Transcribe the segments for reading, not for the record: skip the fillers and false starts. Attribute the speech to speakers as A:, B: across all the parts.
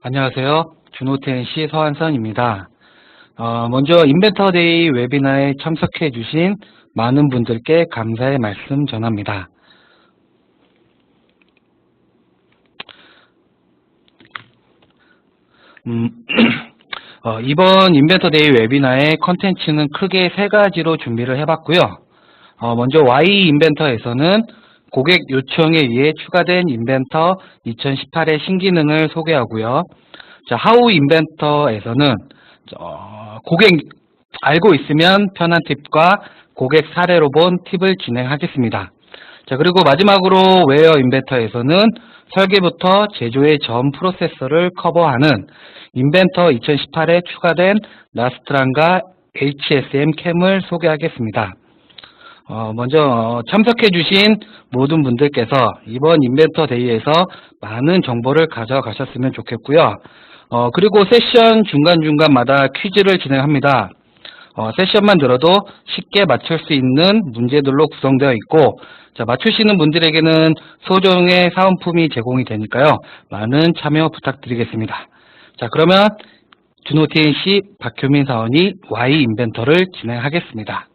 A: 안녕하세요. 준호TNC 서한선입니다. 먼저 인벤터데이 웨비나에 참석해 주신 많은 분들께 감사의 말씀 전합니다. 이번 인벤터데이 웨비나의 컨텐츠는 크게 세 가지로 준비를 해봤고요. 먼저 Y 인벤터에서는 고객 요청에 의해 추가된 인벤터 2018의 신기능을 소개하고요. 자, 하우 인벤터에서는 고객 알고 있으면 편한 팁과 고객 사례로 본 팁을 진행하겠습니다. 자, 그리고 마지막으로 웨어 인벤터에서는 설계부터 제조의 전 프로세서를 커버하는 인벤터 2018에 추가된 나스트랑과 HSM 캠을 소개하겠습니다. 먼저 참석해주신 모든 분들께서 이번 인벤터 데이에서 많은 정보를 가져가셨으면 좋겠고요. 그리고 세션 중간중간마다 퀴즈를 진행합니다. 세션만 들어도 쉽게 맞출 수 있는 문제들로 구성되어 있고, 자, 맞추시는 분들에게는 소정의 사은품이 제공이 되니까요. 많은 참여 부탁드리겠습니다. 자, 그러면 준호TNC 박효민 사원이 Y 인벤터를 진행하겠습니다.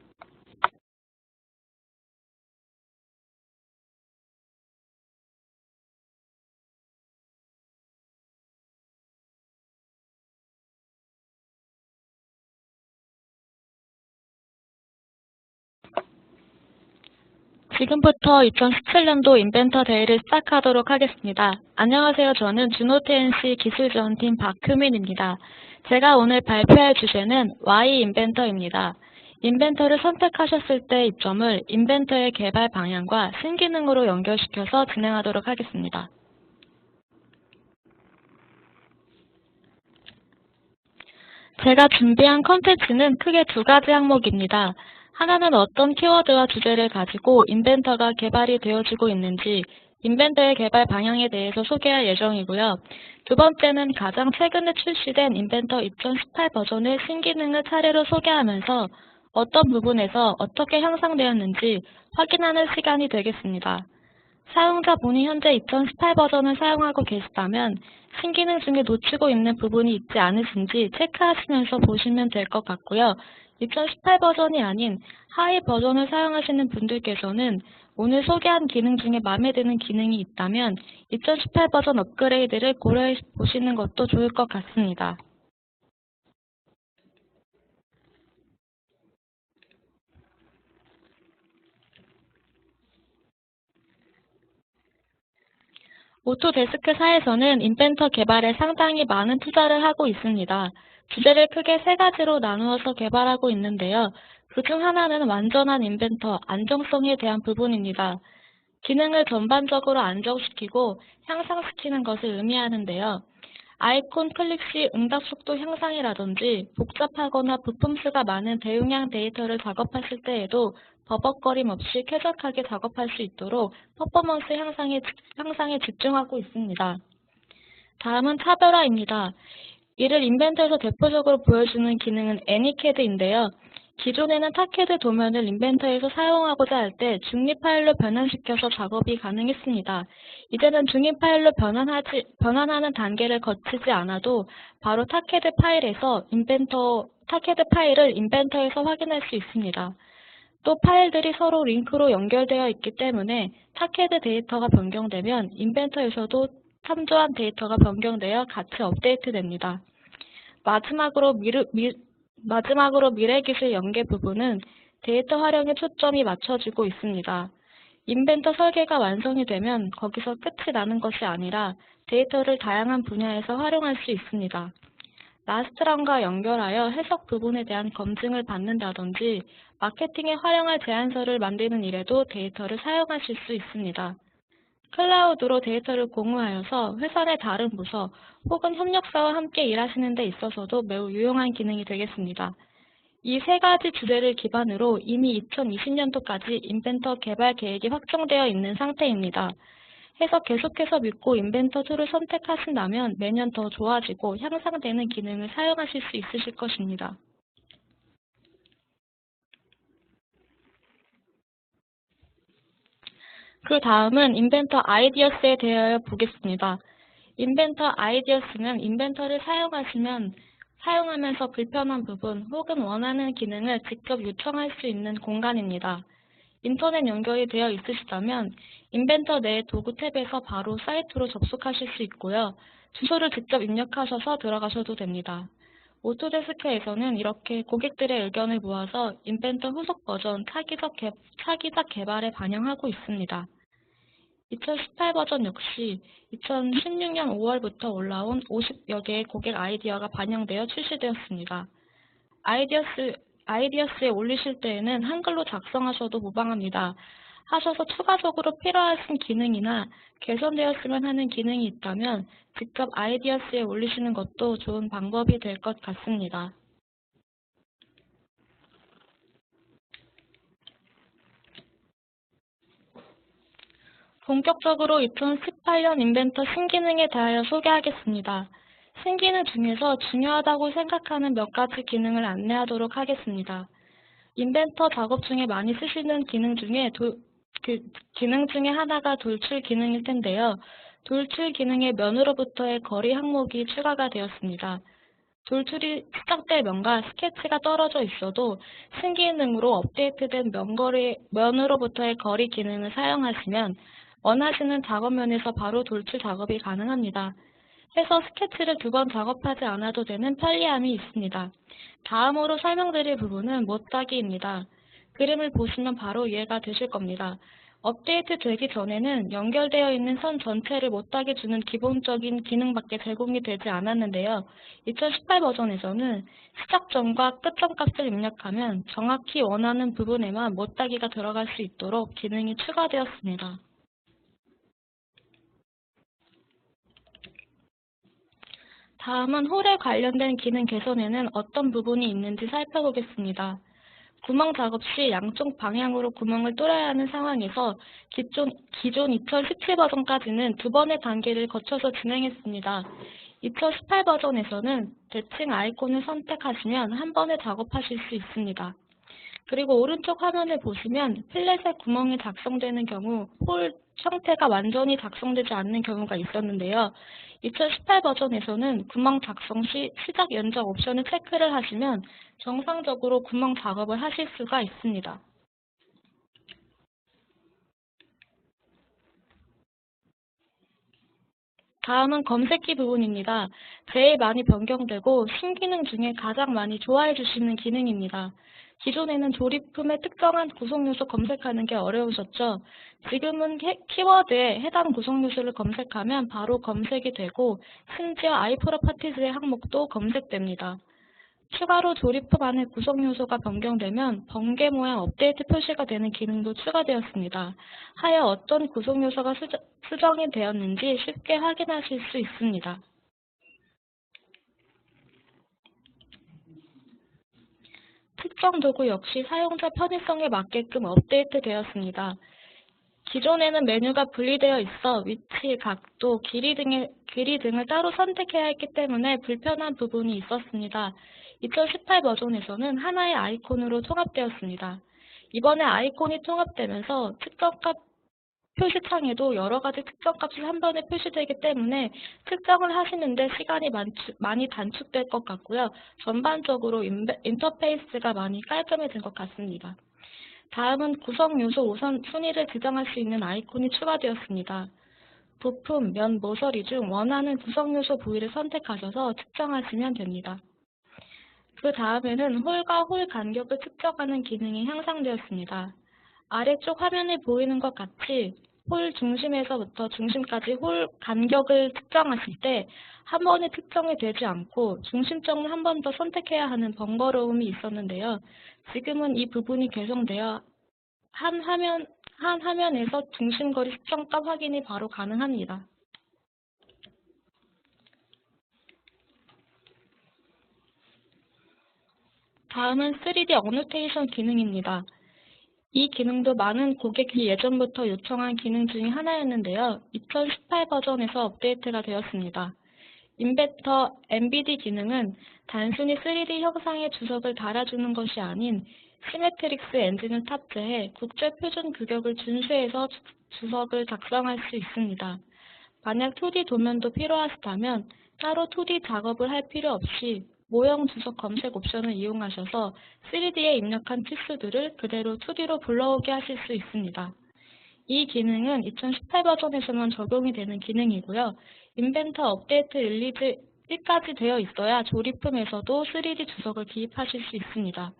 B: 지금부터 2017년도 인벤터 데이를 시작하도록 하겠습니다. 안녕하세요. 저는 준호TNC 기술지원팀 박효민입니다. 제가 오늘 발표할 주제는 Y 인벤터입니다. 인벤터를 선택하셨을 때 이점을 인벤터의 개발 방향과 신기능으로 연결시켜서 진행하도록 하겠습니다. 제가 준비한 컨텐츠는 크게 두 가지 항목입니다. 하나는 어떤 키워드와 주제를 가지고 인벤터가 개발이 되어지고 있는지 인벤터의 개발 방향에 대해서 소개할 예정이고요. 두 번째는 가장 최근에 출시된 인벤터 2018 버전의 신기능을 차례로 소개하면서 어떤 부분에서 어떻게 향상되었는지 확인하는 시간이 되겠습니다. 사용자분이 현재 2018 버전을 사용하고 계시다면 신기능 중에 놓치고 있는 부분이 있지 않으신지 체크하시면서 보시면 될 것 같고요. 2018 버전이 아닌 하위 버전을 사용하시는 분들께서는 오늘 소개한 기능 중에 마음에 드는 기능이 있다면 2018 버전 업그레이드를 고려해 보시는 것도 좋을 것 같습니다. 오토데스크사에서는 인벤터 개발에 상당히 많은 투자를 하고 있습니다. 주제를 크게 세 가지로 나누어서 개발하고 있는데요. 그중 하나는 완전한 인벤터, 안정성에 대한 부분입니다. 기능을 전반적으로 안정시키고 향상시키는 것을 의미하는데요. 아이콘 클릭 시 응답 속도 향상이라든지 복잡하거나 부품 수가 많은 대용량 데이터를 작업하실 때에도 버벅거림 없이 쾌적하게 작업할 수 있도록 퍼포먼스 향상에 집중하고 있습니다. 다음은 차별화입니다. 이를 인벤터에서 대표적으로 보여주는 기능은 애니캐드인데요. 기존에는 타캐드 도면을 인벤터에서 사용하고자 할 때 중립 파일로 변환시켜서 작업이 가능했습니다. 이제는 중립 파일로 변환하는 단계를 거치지 않아도 바로 타캐드 파일을 인벤터에서 확인할 수 있습니다. 또 파일들이 서로 링크로 연결되어 있기 때문에 타캐드 데이터가 변경되면 인벤터에서도 참조한 데이터가 변경되어 같이 업데이트됩니다. 마지막으로 미래기술 연계 부분은 데이터 활용에 초점이 맞춰지고 있습니다. 인벤터 설계가 완성이 되면 거기서 끝이 나는 것이 아니라 데이터를 다양한 분야에서 활용할 수 있습니다. 나스트랑과 연결하여 해석 부분에 대한 검증을 받는다든지 마케팅에 활용할 제안서를 만드는 일에도 데이터를 사용하실 수 있습니다. 클라우드로 데이터를 공유하여서 회사 내 다른 부서 혹은 협력사와 함께 일하시는 데 있어서도 매우 유용한 기능이 되겠습니다. 이 세 가지 주제를 기반으로 이미 2020년도까지 인벤터 개발 계획이 확정되어 있는 상태입니다. 해서 계속해서 믿고 인벤터 툴을 선택하신다면 매년 더 좋아지고 향상되는 기능을 사용하실 수 있으실 것입니다. 그 다음은 인벤터 아이디어스에 대하여 보겠습니다. 인벤터 아이디어스는 인벤터를 사용하면서 불편한 부분 혹은 원하는 기능을 직접 요청할 수 있는 공간입니다. 인터넷 연결이 되어 있으시다면 인벤터 내 도구 탭에서 바로 사이트로 접속하실 수 있고요. 주소를 직접 입력하셔서 들어가셔도 됩니다. 오토데스크에서는 이렇게 고객들의 의견을 모아서 인벤터 후속 버전 차기작 개발에 반영하고 있습니다. 2018 버전 역시 2016년 5월부터 올라온 50여 개의 고객 아이디어가 반영되어 출시되었습니다. 아이디어스에 올리실 때에는 한글로 작성하셔도 무방합니다. 하셔서 추가적으로 필요하신 기능이나 개선되었으면 하는 기능이 있다면 직접 아이디어스에 올리시는 것도 좋은 방법이 될 것 같습니다. 본격적으로 2018년 인벤터 신기능에 대하여 소개하겠습니다. 신기능 중에서 중요하다고 생각하는 몇 가지 기능을 안내하도록 하겠습니다. 인벤터 작업 중에 많이 쓰시는 기능 중에 하나가 돌출 기능일 텐데요. 돌출 기능의 면으로부터의 거리 항목이 추가가 되었습니다. 돌출이 시작될 면과 스케치가 떨어져 있어도 신기능으로 업데이트된 면으로부터의 거리 기능을 사용하시면 원하시는 작업면에서 바로 돌출 작업이 가능합니다. 해서 스케치를 2번 작업하지 않아도 되는 편리함이 있습니다. 다음으로 설명드릴 부분은 못따기입니다. 그림을 보시면 바로 이해가 되실 겁니다. 업데이트 되기 전에는 연결되어 있는 선 전체를 못따기 주는 기본적인 기능밖에 제공이 되지 않았는데요. 2018 버전에서는 시작점과 끝점 값을 입력하면 정확히 원하는 부분에만 못따기가 들어갈 수 있도록 기능이 추가되었습니다. 다음은 홀에 관련된 기능 개선에는 어떤 부분이 있는지 살펴보겠습니다. 구멍 작업 시 양쪽 방향으로 구멍을 뚫어야 하는 상황에서 기존 2017 버전까지는 2번의 단계를 거쳐서 진행했습니다. 2018 버전에서는 대칭 아이콘을 선택하시면 한 번에 작업하실 수 있습니다. 그리고 오른쪽 화면을 보시면 필렛의 구멍이 작성되는 경우 홀 형태가 완전히 작성되지 않는 경우가 있었는데요. 2018 버전에서는 구멍 작성 시 시작 연장 옵션을 체크를 하시면 정상적으로 구멍 작업을 하실 수가 있습니다. 다음은 검색기 부분입니다. 제일 많이 변경되고 신기능 중에 가장 많이 좋아해 주시는 기능입니다. 기존에는 조립품의 특정한 구성요소 검색하는 게 어려우셨죠? 지금은 키워드에 해당 구성요소를 검색하면 바로 검색이 되고 심지어 iProperties의 항목도 검색됩니다. 추가로 조립품 안의 구성요소가 변경되면 번개 모양 업데이트 표시가 되는 기능도 추가되었습니다. 하여 어떤 구성요소가 수정이 되었는지 쉽게 확인하실 수 있습니다. 특정 도구 역시 사용자 편의성에 맞게끔 업데이트 되었습니다. 기존에는 메뉴가 분리되어 있어 위치, 각도, 길이 등을 따로 선택해야 했기 때문에 불편한 부분이 있었습니다. 2018 버전에서는 하나의 아이콘으로 통합되었습니다. 이번에 아이콘이 통합되면서 특정값 표시창에도 여러 가지 특정값이 한 번에 표시되기 때문에 특정을 하시는데 시간이 많이 단축될 것 같고요. 전반적으로 인터페이스가 많이 깔끔해진 것 같습니다. 다음은 구성 요소 우선 순위를 지정할 수 있는 아이콘이 추가되었습니다. 부품, 면, 모서리 중 원하는 구성 요소 부위를 선택하셔서 측정하시면 됩니다. 그 다음에는 홀과 홀 간격을 측정하는 기능이 향상되었습니다. 아래쪽 화면에 보이는 것 같이 홀 중심에서부터 중심까지 홀 간격을 측정하실 때 한 번에 측정이 되지 않고 중심점을 한 번 더 선택해야 하는 번거로움이 있었는데요. 지금은 이 부분이 개선되어 한 화면에서 중심거리 측정값 확인이 바로 가능합니다. 다음은 3D 어노테이션 기능입니다. 이 기능도 많은 고객이 예전부터 요청한 기능 중에 하나였는데요. 2018 버전에서 업데이트가 되었습니다. 인벤터 MBD 기능은 단순히 3D 형상의 주석을 달아주는 것이 아닌 시메트릭스 엔진을 탑재해 국제 표준 규격을 준수해서 주석을 작성할 수 있습니다. 만약 2D 도면도 필요하시다면 따로 2D 작업을 할 필요 없이 모형 주석 검색 옵션을 이용하셔서 3D에 입력한 치수들을 그대로 2D로 불러오게 하실 수 있습니다. 이 기능은 2018 버전에서만 적용이 되는 기능이고요. 인벤터 업데이트 릴리즈 1까지 되어 있어야 조립품에서도 3D 주석을 기입하실 수 있습니다.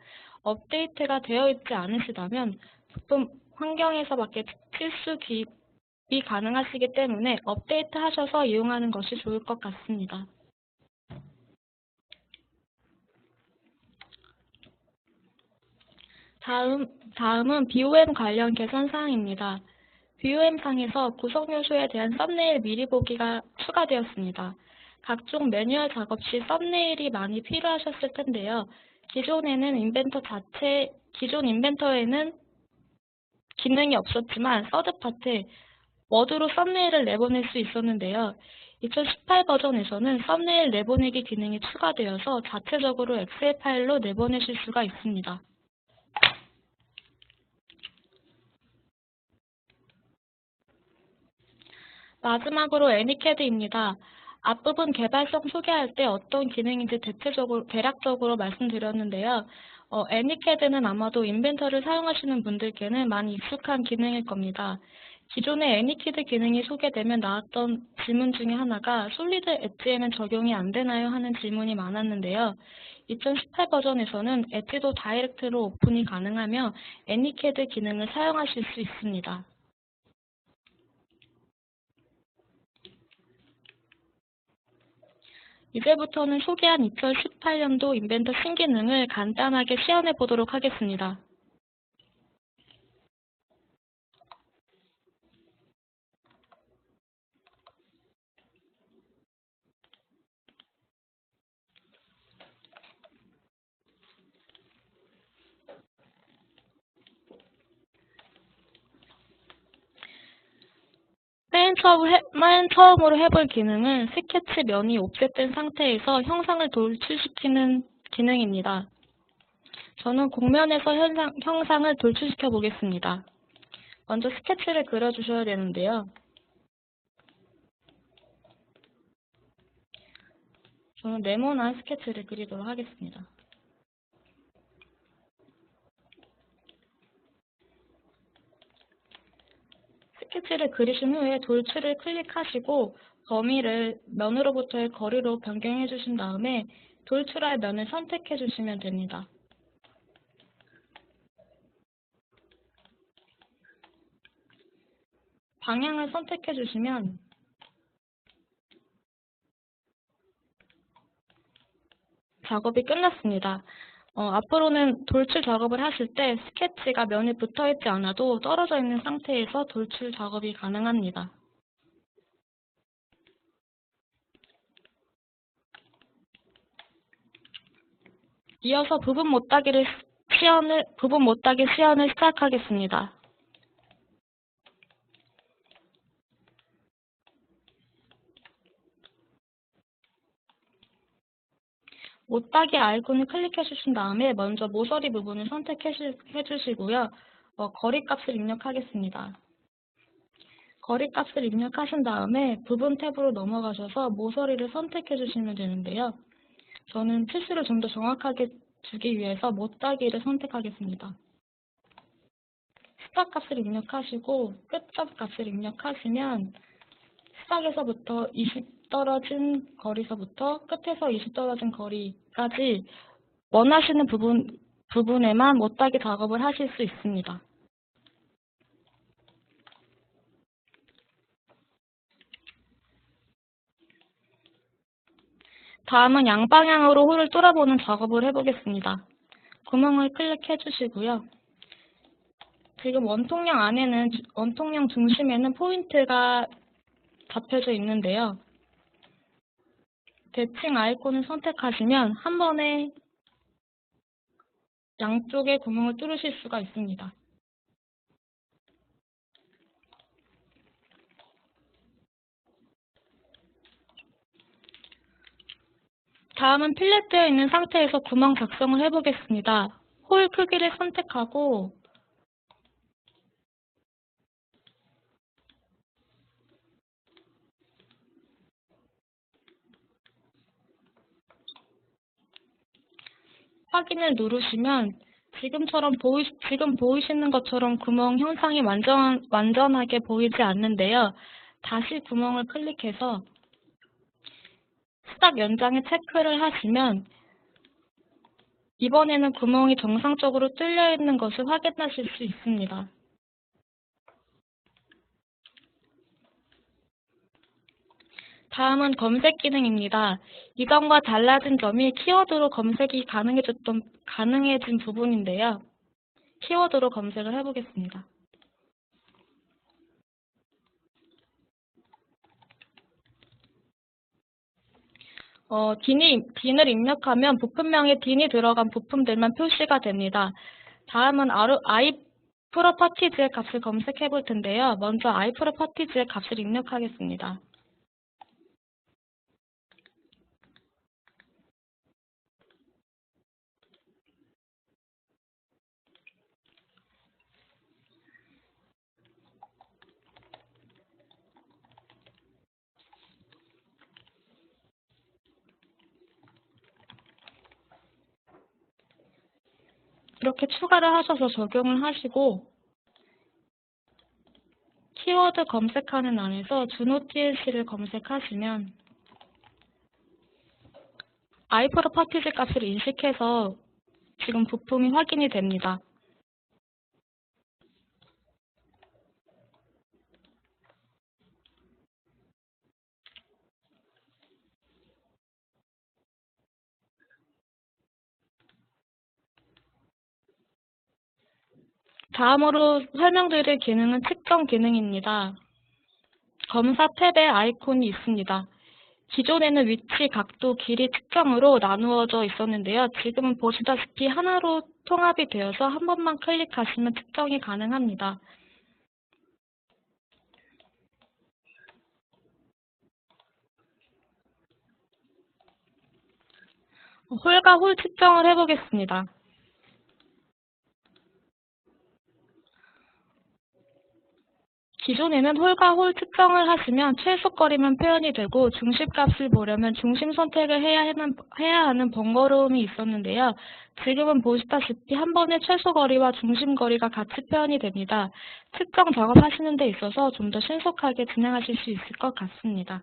B: 업데이트가 되어 있지 않으시다면 부품 환경에서밖에 필수 기입이 가능하시기 때문에 업데이트 하셔서 이용하는 것이 좋을 것 같습니다. 다음은 BOM 관련 개선사항입니다. BOM상에서 구성 요소에 대한 썸네일 미리 보기가 추가되었습니다. 각종 매뉴얼 작업 시 썸네일이 많이 필요하셨을 텐데요. 기존 인벤터에는 기능이 없었지만 서드파트에 워드로 썸네일을 내보낼 수 있었는데요. 2018 버전에서는 썸네일 내보내기 기능이 추가되어서 자체적으로 엑셀 파일로 내보내실 수가 있습니다. 마지막으로 애니캐드입니다. 앞부분 개발성 소개할 때 어떤 기능인지 대략적으로 말씀드렸는데요. 애니캐드는 아마도 인벤터를 사용하시는 분들께는 많이 익숙한 기능일 겁니다. 기존에 애니캐드 기능이 소개되면 나왔던 질문 중에 하나가 솔리드 엣지에는 적용이 안 되나요? 하는 질문이 많았는데요. 2018 버전에서는 엣지도 다이렉트로 오픈이 가능하며 애니캐드 기능을 사용하실 수 있습니다. 이제부터는 소개한 2018년도 인벤터 신기능을 간단하게 시연해 보도록 하겠습니다. 맨 처음으로 해볼 기능은 스케치 면이 옵셋된 상태에서 형상을 돌출시키는 기능입니다. 저는 곡면에서 형상을 돌출시켜 보겠습니다. 먼저 스케치를 그려주셔야 되는데요. 저는 네모난 스케치를 그리도록 하겠습니다. 스케치를 그리신 후에 돌출을 클릭하시고 범위를 면으로부터의 거리로 변경해 주신 다음에 돌출할 면을 선택해 주시면 됩니다. 방향을 선택해 주시면 작업이 끝났습니다. 앞으로는 돌출 작업을 하실 때 스케치가 면에 붙어 있지 않아도 떨어져 있는 상태에서 돌출 작업이 가능합니다. 이어서 부분 못따기 시연을 시작하겠습니다. 못따기 아이콘을 클릭해 주신 다음에 먼저 모서리 부분을 선택해 주시고요. 거리값을 입력하겠습니다. 거리값을 입력하신 다음에 부분 탭으로 넘어가셔서 모서리를 선택해 주시면 되는데요. 저는 필수를 좀 더 정확하게 주기 위해서 못따기를 선택하겠습니다. 스타 값을 입력하시고 끝점 값을 입력하시면 시작에서부터 20 떨어진 거리서부터 끝에서 20 떨어진 거리까지 원하시는 부분에만 못따기 작업을 하실 수 있습니다. 다음은 양방향으로 홀을 뚫어보는 작업을 해보겠습니다. 구멍을 클릭해 주시고요. 지금 원통령 중심에는 포인트가 잡혀져 있는데요. 대칭 아이콘을 선택하시면 한 번에 양쪽에 구멍을 뚫으실 수가 있습니다. 다음은 필렛되어 있는 상태에서 구멍 작성을 해보겠습니다. 홀 크기를 선택하고 확인을 누르시면 지금 보이시는 것처럼 구멍 형상이 완전하게 보이지 않는데요. 다시 구멍을 클릭해서 시작 연장에 체크를 하시면 이번에는 구멍이 정상적으로 뚫려 있는 것을 확인하실 수 있습니다. 다음은 검색 기능입니다. 이전과 달라진 점이 키워드로 검색이 가능해진 부분인데요. 키워드로 검색을 해보겠습니다. 딘을 입력하면 부품명에 딘이 들어간 부품들만 표시가 됩니다. 다음은 iProperties의 값을 검색해 볼 텐데요. 먼저 iProperties의 값을 입력하겠습니다. 이렇게 추가를 하셔서 적용을 하시고 키워드 검색하는 안에서 준OTLC를 검색하시면 iProperties 값을 인식해서 지금 부품이 확인이 됩니다. 다음으로 설명드릴 기능은 측정 기능입니다. 검사 탭에 아이콘이 있습니다. 기존에는 위치, 각도, 길이 측정으로 나누어져 있었는데요. 지금은 보시다시피 하나로 통합이 되어서 한 번만 클릭하시면 측정이 가능합니다. 홀과 홀 측정을 해보겠습니다. 기존에는 홀과 홀 측정을 하시면 최소거리만 표현이 되고 중심값을 보려면 중심 선택을 해야 하는 번거로움이 있었는데요. 지금은 보시다시피 한 번에 최소거리와 중심거리가 같이 표현이 됩니다. 측정 작업하시는 데 있어서 좀 더 신속하게 진행하실 수 있을 것 같습니다.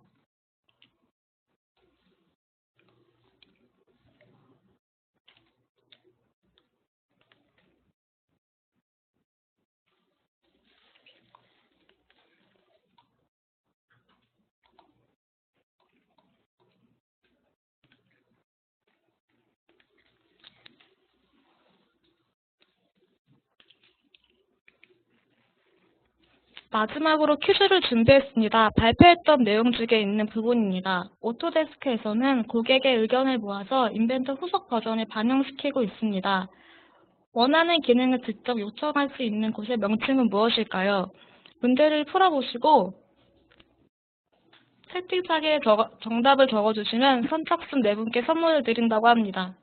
B: 마지막으로 퀴즈를 준비했습니다. 발표했던 내용 중에 있는 부분입니다. 오토데스크에서는 고객의 의견을 모아서 인벤터 후속 버전에 반영시키고 있습니다. 원하는 기능을 직접 요청할 수 있는 곳의 명칭은 무엇일까요? 문제를 풀어보시고 채팅창에 정답을 적어주시면 선착순 4분께 선물을 드린다고 합니다.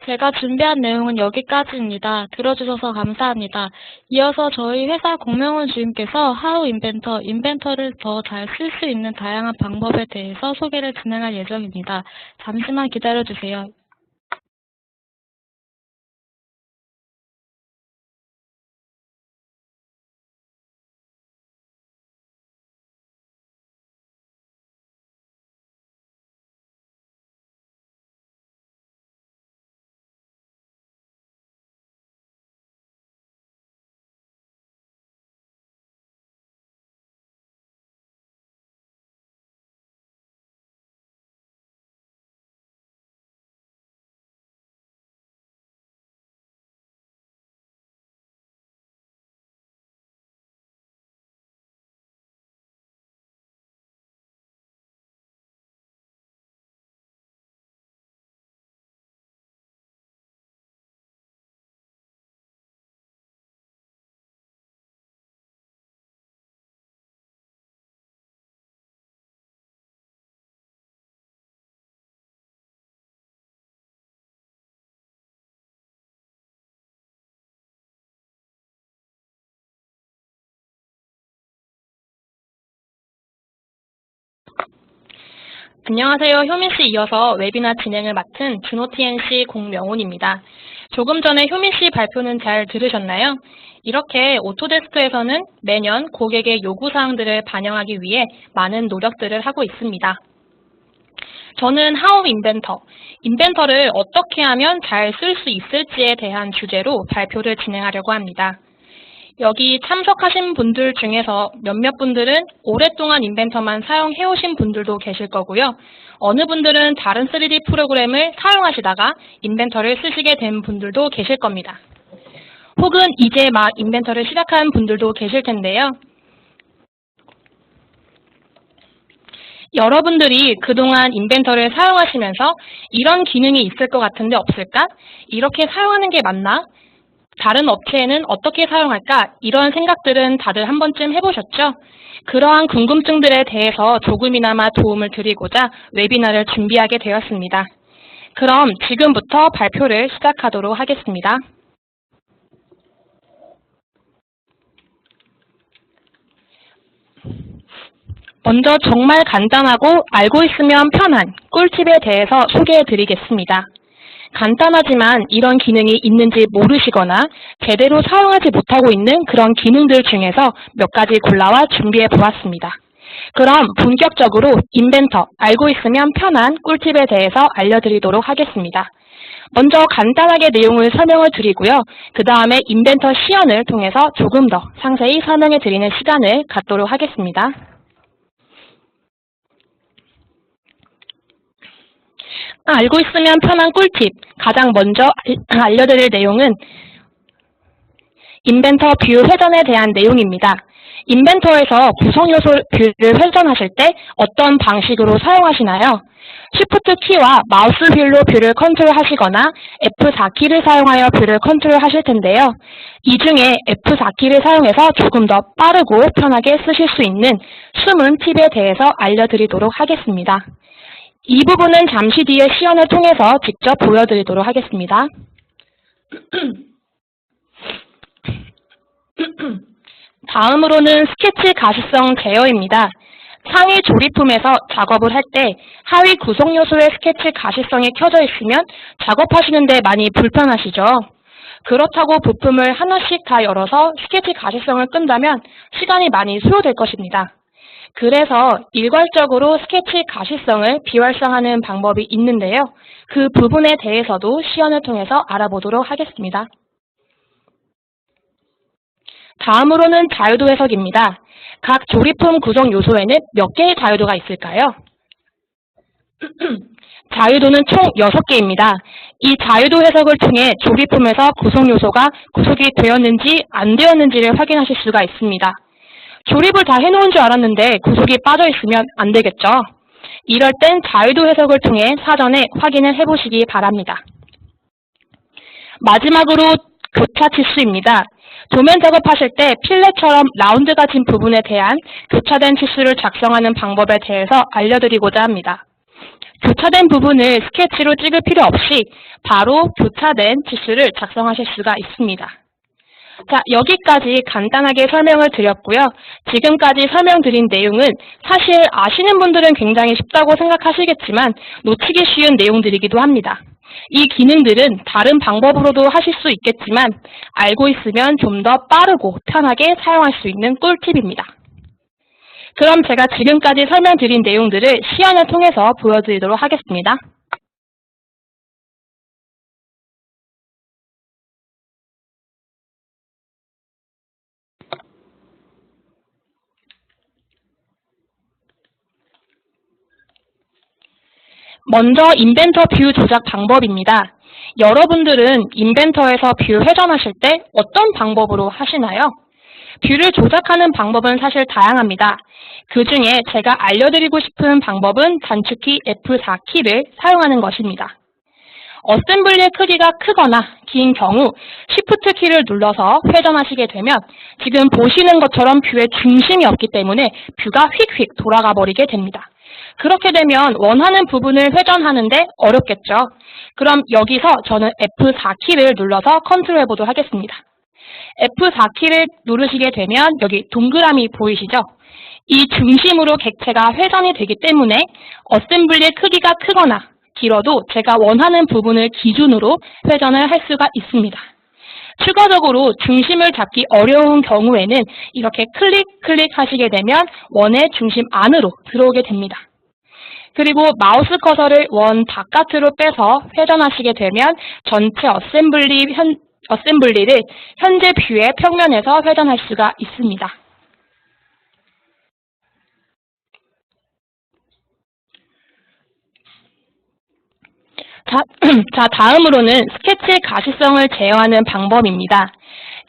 B: 제가 준비한 내용은 여기까지입니다. 들어주셔서 감사합니다. 이어서 저희 회사 공명훈 주임께서 하우 인벤터를 더 잘 쓸 수 있는 다양한 방법에 대해서 소개를 진행할 예정입니다. 잠시만 기다려주세요.
C: 안녕하세요. 효민 씨 이어서 웨비나 진행을 맡은 준호TNC 공명훈입니다. 조금 전에 효민 씨 발표는 잘 들으셨나요? 이렇게 오토데스크에서는 매년 고객의 요구사항들을 반영하기 위해 많은 노력들을 하고 있습니다. 저는 How 인벤터를 어떻게 하면 잘 쓸 수 있을지에 대한 주제로 발표를 진행하려고 합니다. 여기 참석하신 분들 중에서 몇몇 분들은 오랫동안 인벤터만 사용해오신 분들도 계실 거고요. 어느 분들은 다른 3D 프로그램을 사용하시다가 인벤터를 쓰시게 된 분들도 계실 겁니다. 혹은 이제 막 인벤터를 시작한 분들도 계실 텐데요. 여러분들이 그동안 인벤터를 사용하시면서 이런 기능이 있을 것 같은데 없을까? 이렇게 사용하는 게 맞나? 다른 업체에는 어떻게 사용할까? 이런 생각들은 다들 한 번쯤 해보셨죠? 그러한 궁금증들에 대해서 조금이나마 도움을 드리고자 웨비나를 준비하게 되었습니다. 그럼 지금부터 발표를 시작하도록 하겠습니다. 먼저 정말 간단하고 알고 있으면 편한 꿀팁에 대해서 소개해 드리겠습니다. 간단하지만 이런 기능이 있는지 모르시거나 제대로 사용하지 못하고 있는 그런 기능들 중에서 몇 가지 골라와 준비해 보았습니다. 그럼 본격적으로 인벤터, 알고 있으면 편한 꿀팁에 대해서 알려드리도록 하겠습니다. 먼저 간단하게 내용을 설명을 드리고요. 그 다음에 인벤터 시연을 통해서 조금 더 상세히 설명해 드리는 시간을 갖도록 하겠습니다. 알고 있으면 편한 꿀팁, 가장 먼저 알려드릴 내용은 인벤터 뷰 회전에 대한 내용입니다. 인벤터에서 구성 요소 뷰를 회전하실 때 어떤 방식으로 사용하시나요? Shift 키와 마우스 휠로 뷰를 컨트롤하시거나 F4키를 사용하여 뷰를 컨트롤하실 텐데요. 이 중에 F4키를 사용해서 조금 더 빠르고 편하게 쓰실 수 있는 숨은 팁에 대해서 알려드리도록 하겠습니다. 이 부분은 잠시 뒤에 시연을 통해서 직접 보여드리도록 하겠습니다. 다음으로는 스케치 가시성 제어입니다. 상위 조립품에서 작업을 할 때 하위 구성 요소의 스케치 가시성이 켜져 있으면 작업하시는데 많이 불편하시죠? 그렇다고 부품을 하나씩 다 열어서 스케치 가시성을 끈다면 시간이 많이 소요될 것입니다. 그래서 일괄적으로 스케치 가시성을 비활성하는 방법이 있는데요. 그 부분에 대해서도 시연을 통해서 알아보도록 하겠습니다. 다음으로는 자유도 해석입니다. 각 조립품 구성 요소에는 몇 개의 자유도가 있을까요? 자유도는 총 6개입니다. 이 자유도 해석을 통해 조립품에서 구성 요소가 구속이 되었는지 안 되었는지를 확인하실 수가 있습니다. 조립을 다 해놓은 줄 알았는데 구속이 빠져있으면 안 되겠죠. 이럴 땐 자유도 해석을 통해 사전에 확인을 해보시기 바랍니다. 마지막으로 교차 치수입니다. 도면 작업하실 때 필렛처럼 라운드가 진 부분에 대한 교차된 치수를 작성하는 방법에 대해서 알려드리고자 합니다. 교차된 부분을 스케치로 찍을 필요 없이 바로 교차된 치수를 작성하실 수가 있습니다. 자, 여기까지 간단하게 설명을 드렸고요. 지금까지 설명드린 내용은 사실 아시는 분들은 굉장히 쉽다고 생각하시겠지만 놓치기 쉬운 내용들이기도 합니다. 이 기능들은 다른 방법으로도 하실 수 있겠지만 알고 있으면 좀 더 빠르고 편하게 사용할 수 있는 꿀팁입니다. 그럼 제가 지금까지 설명드린 내용들을 시연을 통해서 보여드리도록 하겠습니다. 먼저 인벤터 뷰 조작 방법입니다. 여러분들은 인벤터에서 뷰 회전하실 때 어떤 방법으로 하시나요? 뷰를 조작하는 방법은 사실 다양합니다. 그 중에 제가 알려드리고 싶은 방법은 단축키 F4키를 사용하는 것입니다. 어셈블리의 크기가 크거나 긴 경우 Shift 키를 눌러서 회전하시게 되면 지금 보시는 것처럼 뷰의 중심이 없기 때문에 뷰가 휙휙 돌아가 버리게 됩니다. 그렇게 되면 원하는 부분을 회전하는데 어렵겠죠. 그럼 여기서 저는 F4키를 눌러서 컨트롤 해보도록 하겠습니다. F4키를 누르시게 되면 여기 동그라미 보이시죠? 이 중심으로 객체가 회전이 되기 때문에 어셈블리의 크기가 크거나 길어도 제가 원하는 부분을 기준으로 회전을 할 수가 있습니다. 추가적으로 중심을 잡기 어려운 경우에는 이렇게 클릭 하시게 되면 원의 중심 안으로 들어오게 됩니다. 그리고 마우스 커서를 원 바깥으로 빼서 회전하시게 되면 전체 어셈블리를 현재 뷰의 평면에서 회전할 수가 있습니다. 자, 다음으로는 스케치의 가시성을 제어하는 방법입니다.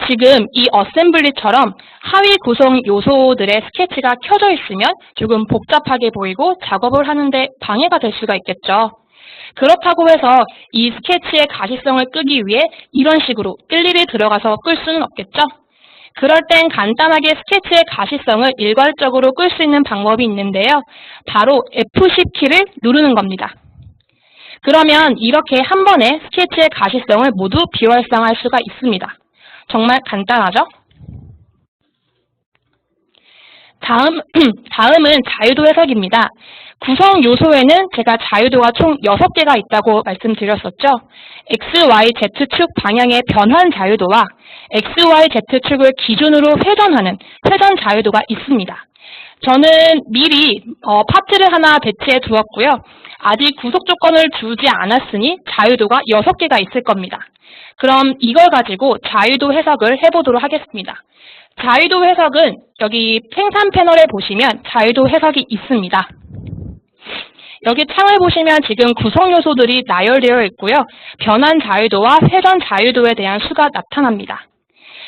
C: 지금 이 어셈블리처럼 하위 구성 요소들의 스케치가 켜져 있으면 조금 복잡하게 보이고 작업을 하는데 방해가 될 수가 있겠죠. 그렇다고 해서 이 스케치의 가시성을 끄기 위해 이런 식으로 일일이 들어가서 끌 수는 없겠죠. 그럴 땐 간단하게 스케치의 가시성을 일괄적으로 끌 수 있는 방법이 있는데요. 바로 F10키를 누르는 겁니다. 그러면 이렇게 한 번에 스케치의 가시성을 모두 비활성화할 수가 있습니다. 정말 간단하죠? 다음은 자유도 해석입니다. 구성 요소에는 제가 자유도가 총 6개가 있다고 말씀드렸었죠. X, Y, Z축 방향의 변환 자유도와 X, Y, Z축을 기준으로 회전하는 회전 자유도가 있습니다. 저는 미리 파트를 하나 배치해 두었고요. 아직 구속 조건을 주지 않았으니 자유도가 6개가 있을 겁니다. 그럼 이걸 가지고 자유도 해석을 해보도록 하겠습니다. 자유도 해석은 여기 생산 패널에 보시면 자유도 해석이 있습니다. 여기 창을 보시면 지금 구성 요소들이 나열되어 있고요. 변환 자유도와 회전 자유도에 대한 수가 나타납니다.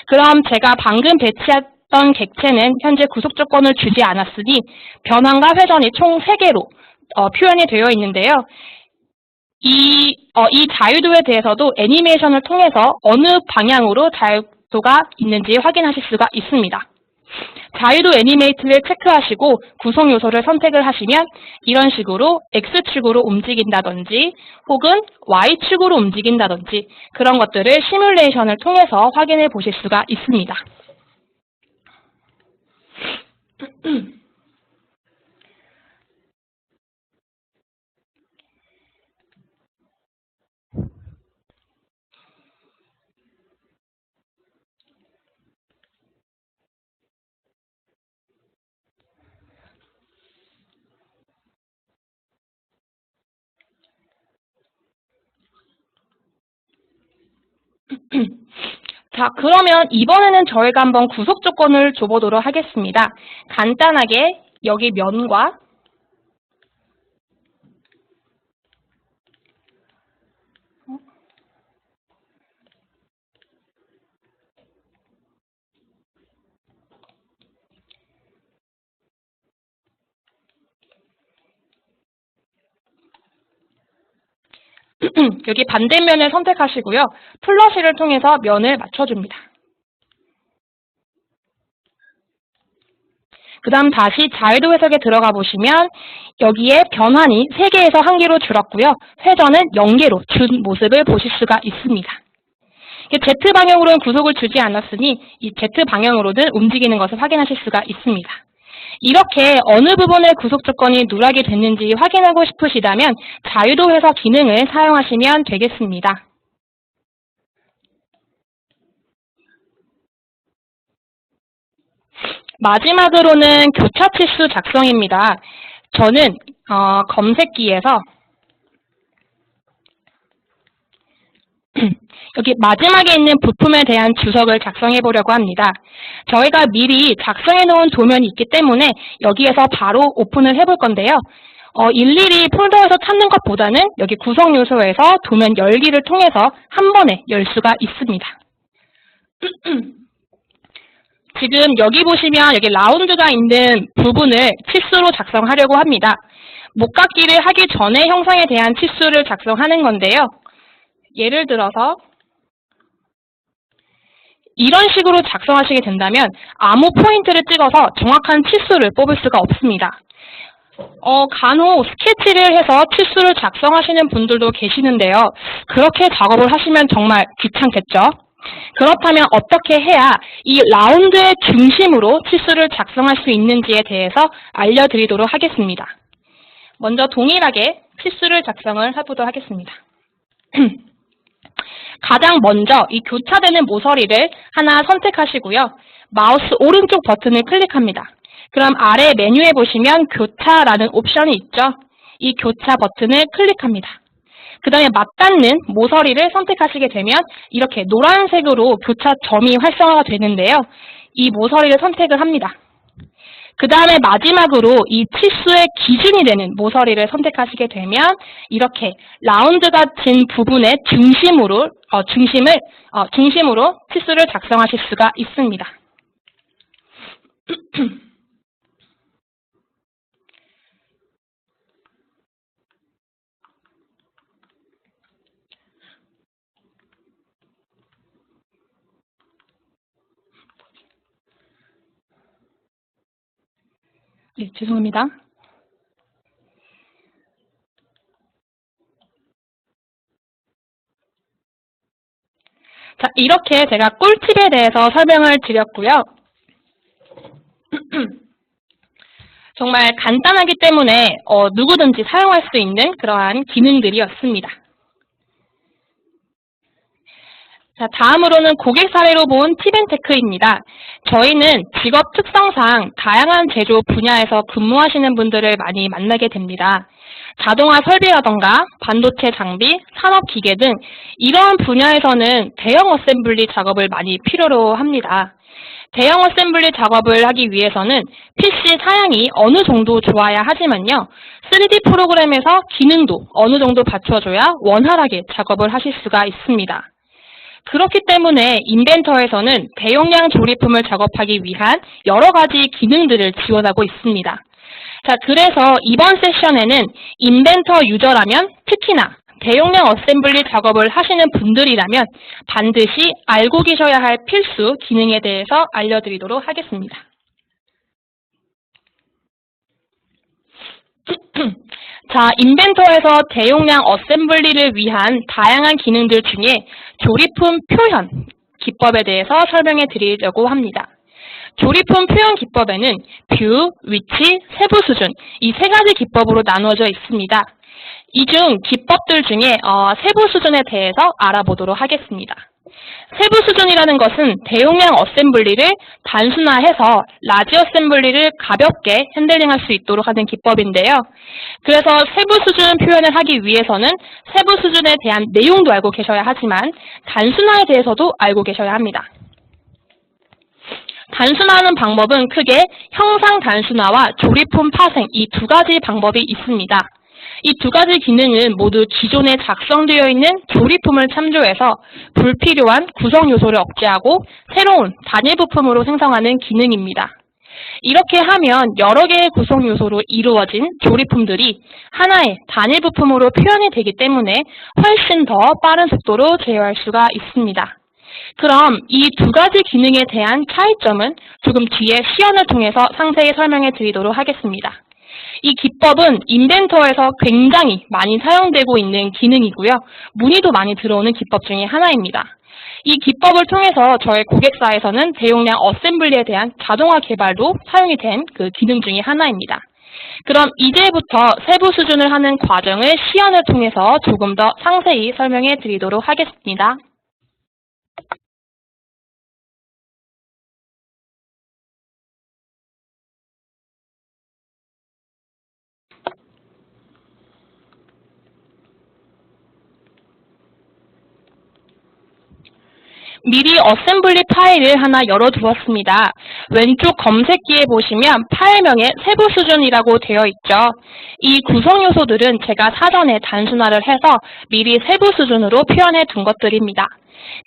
C: 그럼 제가 방금 배치했던 객체는 현재 구속 조건을 주지 않았으니 변환과 회전이 총 3개로 표현이 되어 있는데요. 이 자유도에 대해서도 애니메이션을 통해서 어느 방향으로 자유도가 있는지 확인하실 수가 있습니다. 자유도 애니메이트를 체크하시고 구성 요소를 선택을 하시면 이런 식으로 X축으로 움직인다든지 혹은 Y축으로 움직인다든지 그런 것들을 시뮬레이션을 통해서 확인해 보실 수가 있습니다. 자, 그러면 이번에는 저희가 한번 구속 조건을 줘보도록 하겠습니다. 간단하게 여기 면과 여기 반대면을 선택하시고요. 플러시를 통해서 면을 맞춰줍니다. 그 다음 다시 자유도 해석에 들어가 보시면 여기에 변환이 3개에서 1개로 줄었고요. 회전은 0개로 준 모습을 보실 수가 있습니다. Z방향으로는 구속을 주지 않았으니 이 Z방향으로는 움직이는 것을 확인하실 수가 있습니다. 이렇게 어느 부분의 구속 조건이 누락이 됐는지 확인하고 싶으시다면 자유도 해석 기능을 사용하시면 되겠습니다. 마지막으로는 교차 치수 작성입니다. 저는 검색기에서 여기 마지막에 있는 부품에 대한 주석을 작성해 보려고 합니다. 저희가 미리 작성해 놓은 도면이 있기 때문에 여기에서 바로 오픈을 해볼 건데요. 일일이 폴더에서 찾는 것보다는 여기 구성 요소에서 도면 열기를 통해서 한 번에 열 수가 있습니다. 지금 여기 보시면 여기 라운드가 있는 부분을 치수로 작성하려고 합니다. 목깎이를 하기 전에 형상에 대한 치수를 작성하는 건데요. 예를 들어서 이런 식으로 작성하시게 된다면 아무 포인트를 찍어서 정확한 치수를 뽑을 수가 없습니다. 간혹 스케치를 해서 치수를 작성하시는 분들도 계시는데요. 그렇게 작업을 하시면 정말 귀찮겠죠? 그렇다면 어떻게 해야 이 라운드의 중심으로 치수를 작성할 수 있는지에 대해서 알려드리도록 하겠습니다. 먼저 동일하게 치수를 작성을 해보도록 하겠습니다. 가장 먼저 이 교차되는 모서리를 하나 선택하시고요. 마우스 오른쪽 버튼을 클릭합니다. 그럼 아래 메뉴에 보시면 교차라는 옵션이 있죠. 이 교차 버튼을 클릭합니다. 그 다음에 맞닿는 모서리를 선택하시게 되면 이렇게 노란색으로 교차점이 활성화가 되는데요. 이 모서리를 선택을 합니다. 그 다음에 마지막으로 이 치수의 기준이 되는 모서리를 선택하시게 되면 이렇게 라운드가 진 부분의 중심으로 치수를 작성하실 수가 있습니다. 네, 죄송합니다. 자, 이렇게 제가 꿀팁에 대해서 설명을 드렸고요. 정말 간단하기 때문에 누구든지 사용할 수 있는 그러한 기능들이었습니다. 자, 다음으로는 고객 사례로 본 팁앤테크입니다. 저희는 직업 특성상 다양한 제조 분야에서 근무하시는 분들을 많이 만나게 됩니다. 자동화 설비라던가 반도체 장비, 산업기계 등 이러한 분야에서는 대형 어셈블리 작업을 많이 필요로 합니다. 대형 어셈블리 작업을 하기 위해서는 PC 사양이 어느 정도 좋아야 하지만요. 3D 프로그램에서 기능도 어느 정도 받쳐줘야 원활하게 작업을 하실 수가 있습니다. 그렇기 때문에 인벤터에서는 대용량 조립품을 작업하기 위한 여러 가지 기능들을 지원하고 있습니다. 자, 그래서 이번 세션에는 인벤터 유저라면 특히나 대용량 어셈블리 작업을 하시는 분들이라면 반드시 알고 계셔야 할 필수 기능에 대해서 알려드리도록 하겠습니다. 자, 인벤터에서 대용량 어셈블리를 위한 다양한 기능들 중에 조립품 표현 기법에 대해서 설명해 드리려고 합니다. 조립품 표현 기법에는 뷰, 위치, 세부 수준 이 세 가지 기법으로 나누어져 있습니다. 이 중 기법들 중에 세부 수준에 대해서 알아보도록 하겠습니다. 세부 수준이라는 것은 대용량 어셈블리를 단순화해서 라지 어셈블리를 가볍게 핸들링할 수 있도록 하는 기법인데요. 그래서 세부 수준 표현을 하기 위해서는 세부 수준에 대한 내용도 알고 계셔야 하지만 단순화에 대해서도 알고 계셔야 합니다. 단순화하는 방법은 크게 형상 단순화와 조립품 파생 이 두 가지 방법이 있습니다. 이 두 가지 기능은 모두 기존에 작성되어 있는 조립품을 참조해서 불필요한 구성 요소를 억제하고 새로운 단일 부품으로 생성하는 기능입니다. 이렇게 하면 여러 개의 구성 요소로 이루어진 조립품들이 하나의 단일 부품으로 표현이 되기 때문에 훨씬 더 빠른 속도로 제어할 수가 있습니다. 그럼 이 두 가지 기능에 대한 차이점은 조금 뒤에 시연을 통해서 상세히 설명해 드리도록 하겠습니다. 이 기법은 인벤터에서 굉장히 많이 사용되고 있는 기능이고요. 문의도 많이 들어오는 기법 중에 하나입니다. 이 기법을 통해서 저희 고객사에서는 대용량 어셈블리에 대한 자동화 개발도 사용이 된 그 기능 중에 하나입니다. 그럼 이제부터 세부 수준을 하는 과정을 시연을 통해서 조금 더 상세히 설명해 드리도록 하겠습니다. 미리 어셈블리 파일을 하나 열어두었습니다. 왼쪽 검색기에 보시면 파일명에 세부 수준이라고 되어 있죠. 이 구성 요소들은 제가 사전에 단순화를 해서 미리 세부 수준으로 표현해 둔 것들입니다.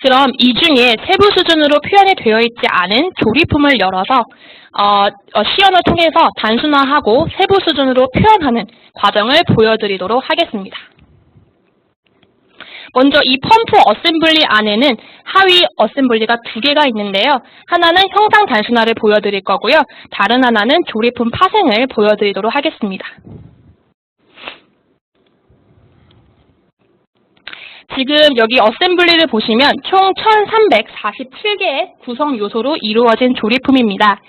C: 그럼 이 중에 세부 수준으로 표현이 되어 있지 않은 조립품을 열어서 시연을 통해서 단순화하고 세부 수준으로 표현하는 과정을 보여드리도록 하겠습니다. 먼저 이 펌프 어셈블리 안에는 하위 어셈블리가 두 개가 있는데요. 하나는 형상 단순화를 보여드릴 거고요. 다른 하나는 조립품 파생을 보여드리도록 하겠습니다. 지금 여기 어셈블리를 보시면 총 1347개의 구성 요소로 이루어진 조립품입니다.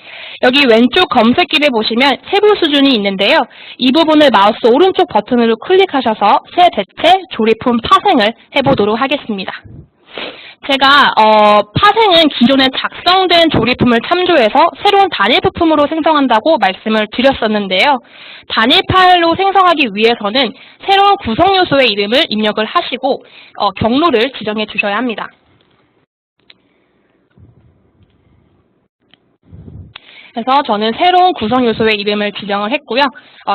C: 여기 왼쪽 검색기를 보시면 세부 수준이 있는데요. 이 부분을 마우스 오른쪽 버튼으로 클릭하셔서 새 대체 조립품 파생을 해보도록 하겠습니다. 제가 파생은 기존에 작성된 조립품을 참조해서 새로운 단일 부품으로 생성한다고 말씀을 드렸었는데요. 단일 파일로 생성하기 위해서는 새로운 구성 요소의 이름을 입력을 하시고 경로를 지정해 주셔야 합니다. 그래서 저는 새로운 구성 요소의 이름을 지정을 했고요.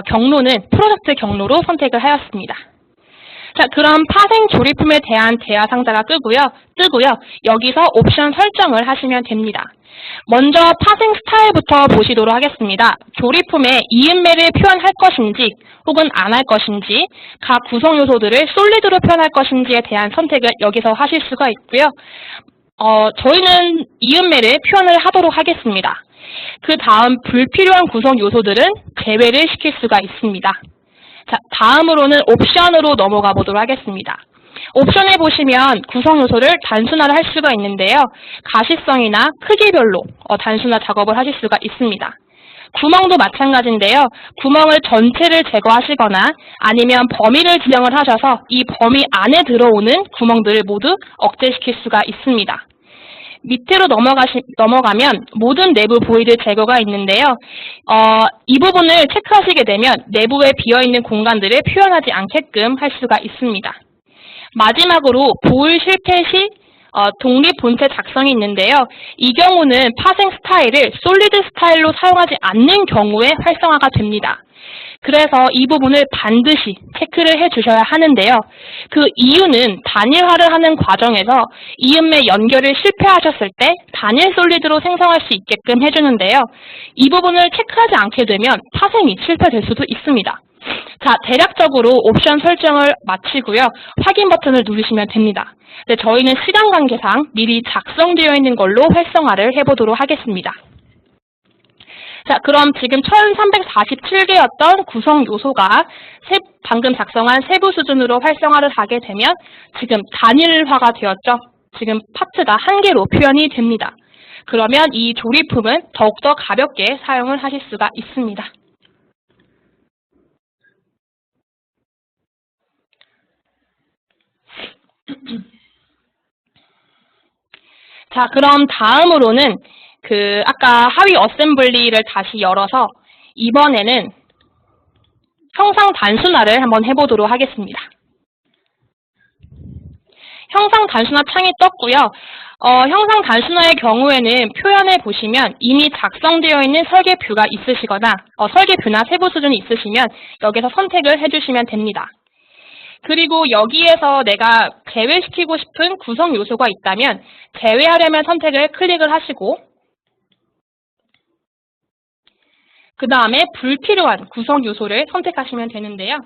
C: 경로는 프로젝트 경로로 선택을 하였습니다. 자, 그럼 파생 조립품에 대한 대화 상자가 뜨고요. 여기서 옵션 설정을 하시면 됩니다. 먼저 파생 스타일부터 보시도록 하겠습니다. 조립품에 이음매를 표현할 것인지 혹은 안 할 것인지, 각 구성 요소들을 솔리드로 표현할 것인지에 대한 선택을 여기서 하실 수가 있고요. 저희는 이음매를 표현을 하도록 하겠습니다. 그 다음 불필요한 구성 요소들은 제외를 시킬 수가 있습니다. 자, 다음으로는 옵션으로 넘어가 보도록 하겠습니다. 옵션에 보시면 구성 요소를 단순화를 할 수가 있는데요. 가시성이나 크기별로 단순화 작업을 하실 수가 있습니다. 구멍도 마찬가지인데요. 구멍을 전체를 제거하시거나 아니면 범위를 지정을 하셔서 이 범위 안에 들어오는 구멍들을 모두 억제시킬 수가 있습니다. 밑으로 넘어가면 모든 내부 보이드 제거가 있는데요. 이 부분을 체크하시게 되면 내부에 비어있는 공간들을 표현하지 않게끔 할 수가 있습니다. 마지막으로 보일 실패 시 독립 본체 작성이 있는데요. 이 경우는 파생 스타일을 솔리드 스타일로 사용하지 않는 경우에 활성화가 됩니다. 그래서 이 부분을 반드시 체크를 해주셔야 하는데요. 그 이유는 단일화를 하는 과정에서 이음매 연결을 실패하셨을 때 단일 솔리드로 생성할 수 있게끔 해주는데요. 이 부분을 체크하지 않게 되면 파생이 실패될 수도 있습니다. 자, 대략적으로 옵션 설정을 마치고요. 확인 버튼을 누르시면 됩니다. 네, 저희는 시간 관계상 미리 작성되어 있는 걸로 활성화를 해보도록 하겠습니다. 자, 그럼 지금 1347개였던 구성 요소가 방금 작성한 세부 수준으로 활성화를 하게 되면 지금 단일화가 되었죠. 지금 파트가 한 개로 표현이 됩니다. 그러면 이 조립품은 더욱더 가볍게 사용을 하실 수가 있습니다. 자, 그럼 다음으로는 아까 하위 어셈블리를 다시 열어서 이번에는 형상 단순화를 한번 해보도록 하겠습니다. 형상 단순화 창이 떴고요. 형상 단순화의 경우에는 표현에 보시면 이미 작성되어 있는 설계뷰가 있으시거나 설계뷰나 세부 수준이 있으시면 여기서 선택을 해주시면 됩니다. 그리고 여기에서 내가 제외시키고 싶은 구성 요소가 있다면 제외하려면 선택을 클릭을 하시고 그 다음에 불필요한 구성 요소를 선택하시면 되는데요.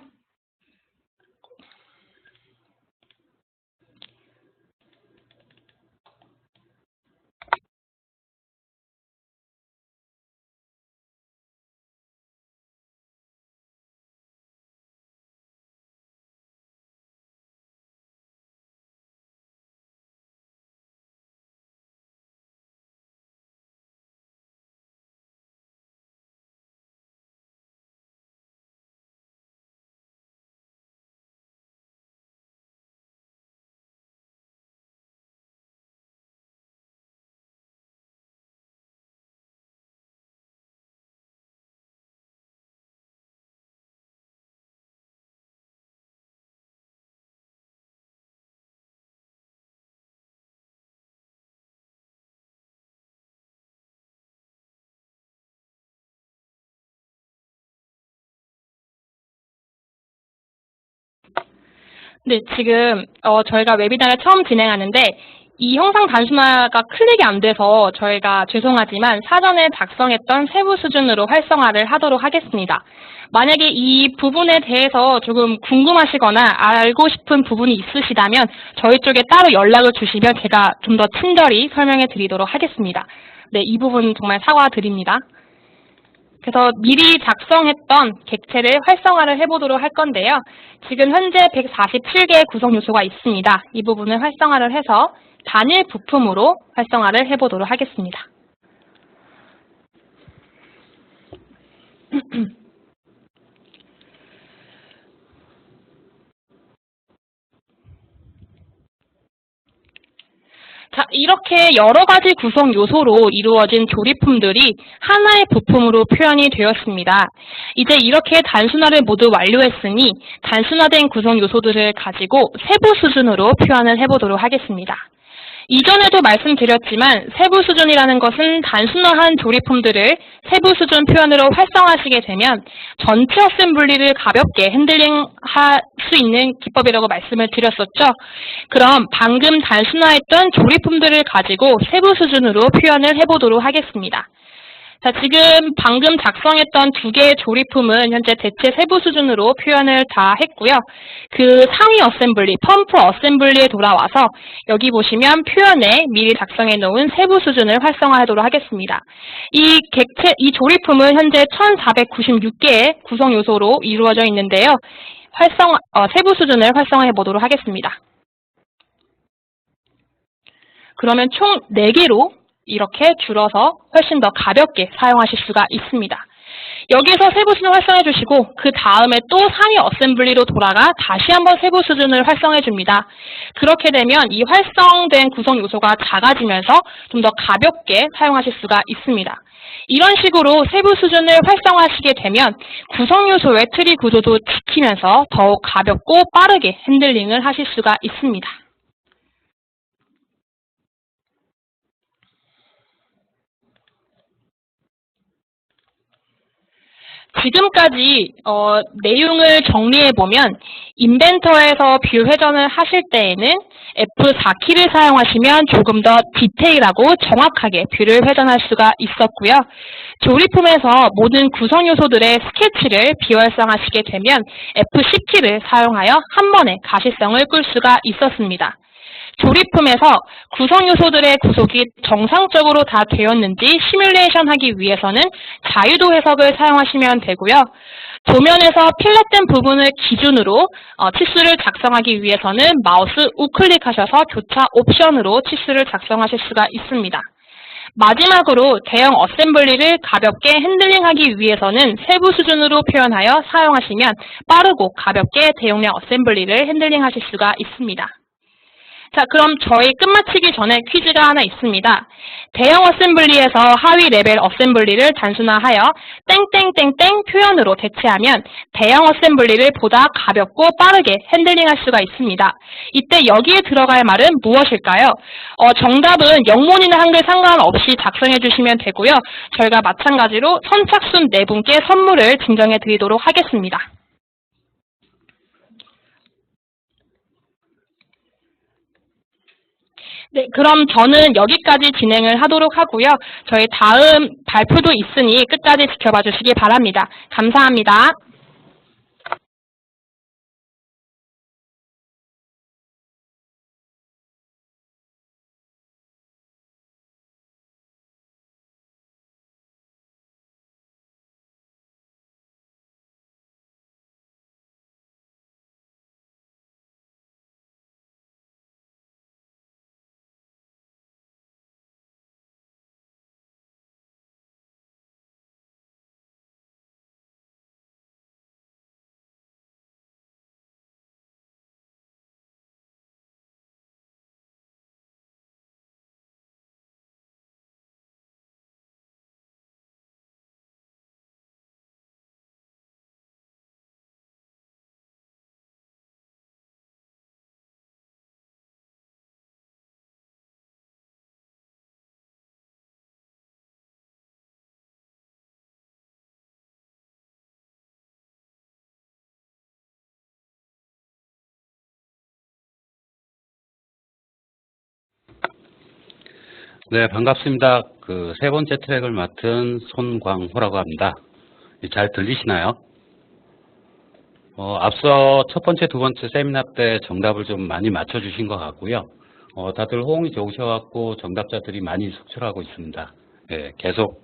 C: 네, 지금 저희가 웨비나를 처음 진행하는데 이 형상 단순화가 클릭이 안 돼서 저희가 죄송하지만 사전에 작성했던 세부 수준으로 활성화를 하도록 하겠습니다. 만약에 이 부분에 대해서 조금 궁금하시거나 알고 싶은 부분이 있으시다면 저희 쪽에 따로 연락을 주시면 제가 좀 더 친절히 설명해 드리도록 하겠습니다. 네, 이 부분 정말 사과드립니다. 그래서 미리 작성했던 객체를 활성화를 해보도록 할 건데요. 지금 현재 147개의 구성 요소가 있습니다. 이 부분을 활성화를 해서 단일 부품으로 활성화를 해보도록 하겠습니다. 자, 이렇게 여러 가지 구성 요소로 이루어진 조립품들이 하나의 부품으로 표현이 되었습니다. 이제 이렇게 단순화를 모두 완료했으니 단순화된 구성 요소들을 가지고 세부 수준으로 표현을 해보도록 하겠습니다. 이전에도 말씀드렸지만 세부 수준이라는 것은 단순화한 조립품들을 세부 수준 표현으로 활성화하시게 되면 전체 어셈블리를 가볍게 핸들링할 수 있는 기법이라고 말씀을 드렸었죠. 그럼 방금 단순화했던 조립품들을 가지고 세부 수준으로 표현을 해보도록 하겠습니다. 자, 지금 방금 작성했던 두 개의 조립품은 현재 대체 세부 수준으로 표현을 다 했고요. 그 상위 어셈블리, 펌프 어셈블리에 돌아와서 여기 보시면 표현에 미리 작성해 놓은 세부 수준을 활성화하도록 하겠습니다. 이 조립품은 현재 1496개의 구성 요소로 이루어져 있는데요. 세부 수준을 활성화해 보도록 하겠습니다. 그러면 총 4개로 이렇게 줄어서 훨씬 더 가볍게 사용하실 수가 있습니다. 여기서 세부 수준 활성해 주시고 그 다음에 또 상위 어셈블리로 돌아가 다시 한번 세부 수준을 활성해 줍니다. 그렇게 되면 이 활성된 구성 요소가 작아지면서 좀 더 가볍게 사용하실 수가 있습니다. 이런 식으로 세부 수준을 활성화하시게 되면 구성 요소의 트리 구조도 지키면서 더욱 가볍고 빠르게 핸들링을 하실 수가 있습니다. 지금까지 내용을 정리해보면 인벤터에서 뷰 회전을 하실 때에는 F4키를 사용하시면 조금 더 디테일하고 정확하게 뷰를 회전할 수가 있었고요. 조립품에서 모든 구성 요소들의 스케치를 비활성화하시게 되면 F10키를 사용하여 한 번에 가시성을 끌 수가 있었습니다. 조립품에서 구성 요소들의 구속이 정상적으로 다 되었는지 시뮬레이션 하기 위해서는 자유도 해석을 사용하시면 되고요. 도면에서 필렛된 부분을 기준으로 치수를 작성하기 위해서는 마우스 우클릭하셔서 교차 옵션으로 치수를 작성하실 수가 있습니다. 마지막으로 대형 어셈블리를 가볍게 핸들링하기 위해서는 세부 수준으로 표현하여 사용하시면 빠르고 가볍게 대용량 어셈블리를 핸들링하실 수가 있습니다. 자, 그럼 저희 끝마치기 전에 퀴즈가 하나 있습니다. 대형 어셈블리에서 하위 레벨 어셈블리를 단순화하여 땡땡땡땡 표현으로 대체하면 대형 어셈블리를 보다 가볍고 빠르게 핸들링할 수가 있습니다. 이때 여기에 들어갈 말은 무엇일까요? 정답은 영문이나 한글 상관없이 작성해 주시면 되고요. 저희가 마찬가지로 선착순 4분께 선물을 증정해 드리도록 하겠습니다. 네, 그럼 저는 여기까지 진행을 하도록 하고요. 저희 다음 발표도 있으니 끝까지 지켜봐 주시기 바랍니다. 감사합니다.
D: 네, 반갑습니다. 세 번째 트랙을 맡은 손광호라고 합니다. 잘 들리시나요? 앞서 첫 번째, 두 번째 세미나 때 정답을 좀 많이 맞춰주신 것 같고요. 다들 호응이 좋으셔갖고 정답자들이 많이 속출하고 있습니다. 네, 계속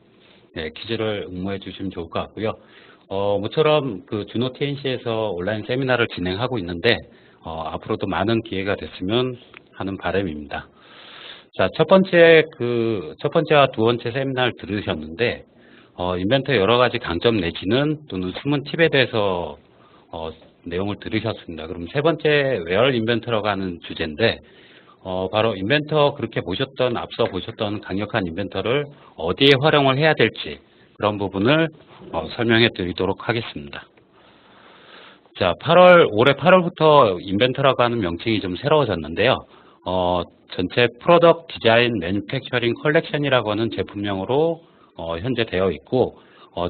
D: 네, 퀴즈를 응모해 주시면 좋을 것 같고요. 모처럼 그 준호 TNC에서 온라인 세미나를 진행하고 있는데, 앞으로도 많은 기회가 됐으면 하는 바람입니다. 자, 첫 번째와 두 번째 세미나를 들으셨는데, 인벤터 여러 가지 강점 내지는 또는 숨은 팁에 대해서 내용을 들으셨습니다. 그럼 세 번째 웨어 인벤터라고 하는 주제인데, 바로 인벤터 앞서 보셨던 강력한 인벤터를 어디에 활용을 해야 될지 그런 부분을 설명해 드리도록 하겠습니다. 자, 올해 8월부터 인벤터라고 하는 명칭이 좀 새로워졌는데요. 전체 프로덕트 디자인 매니팩처링 컬렉션이라고 하는 제품명으로 현재 되어 있고,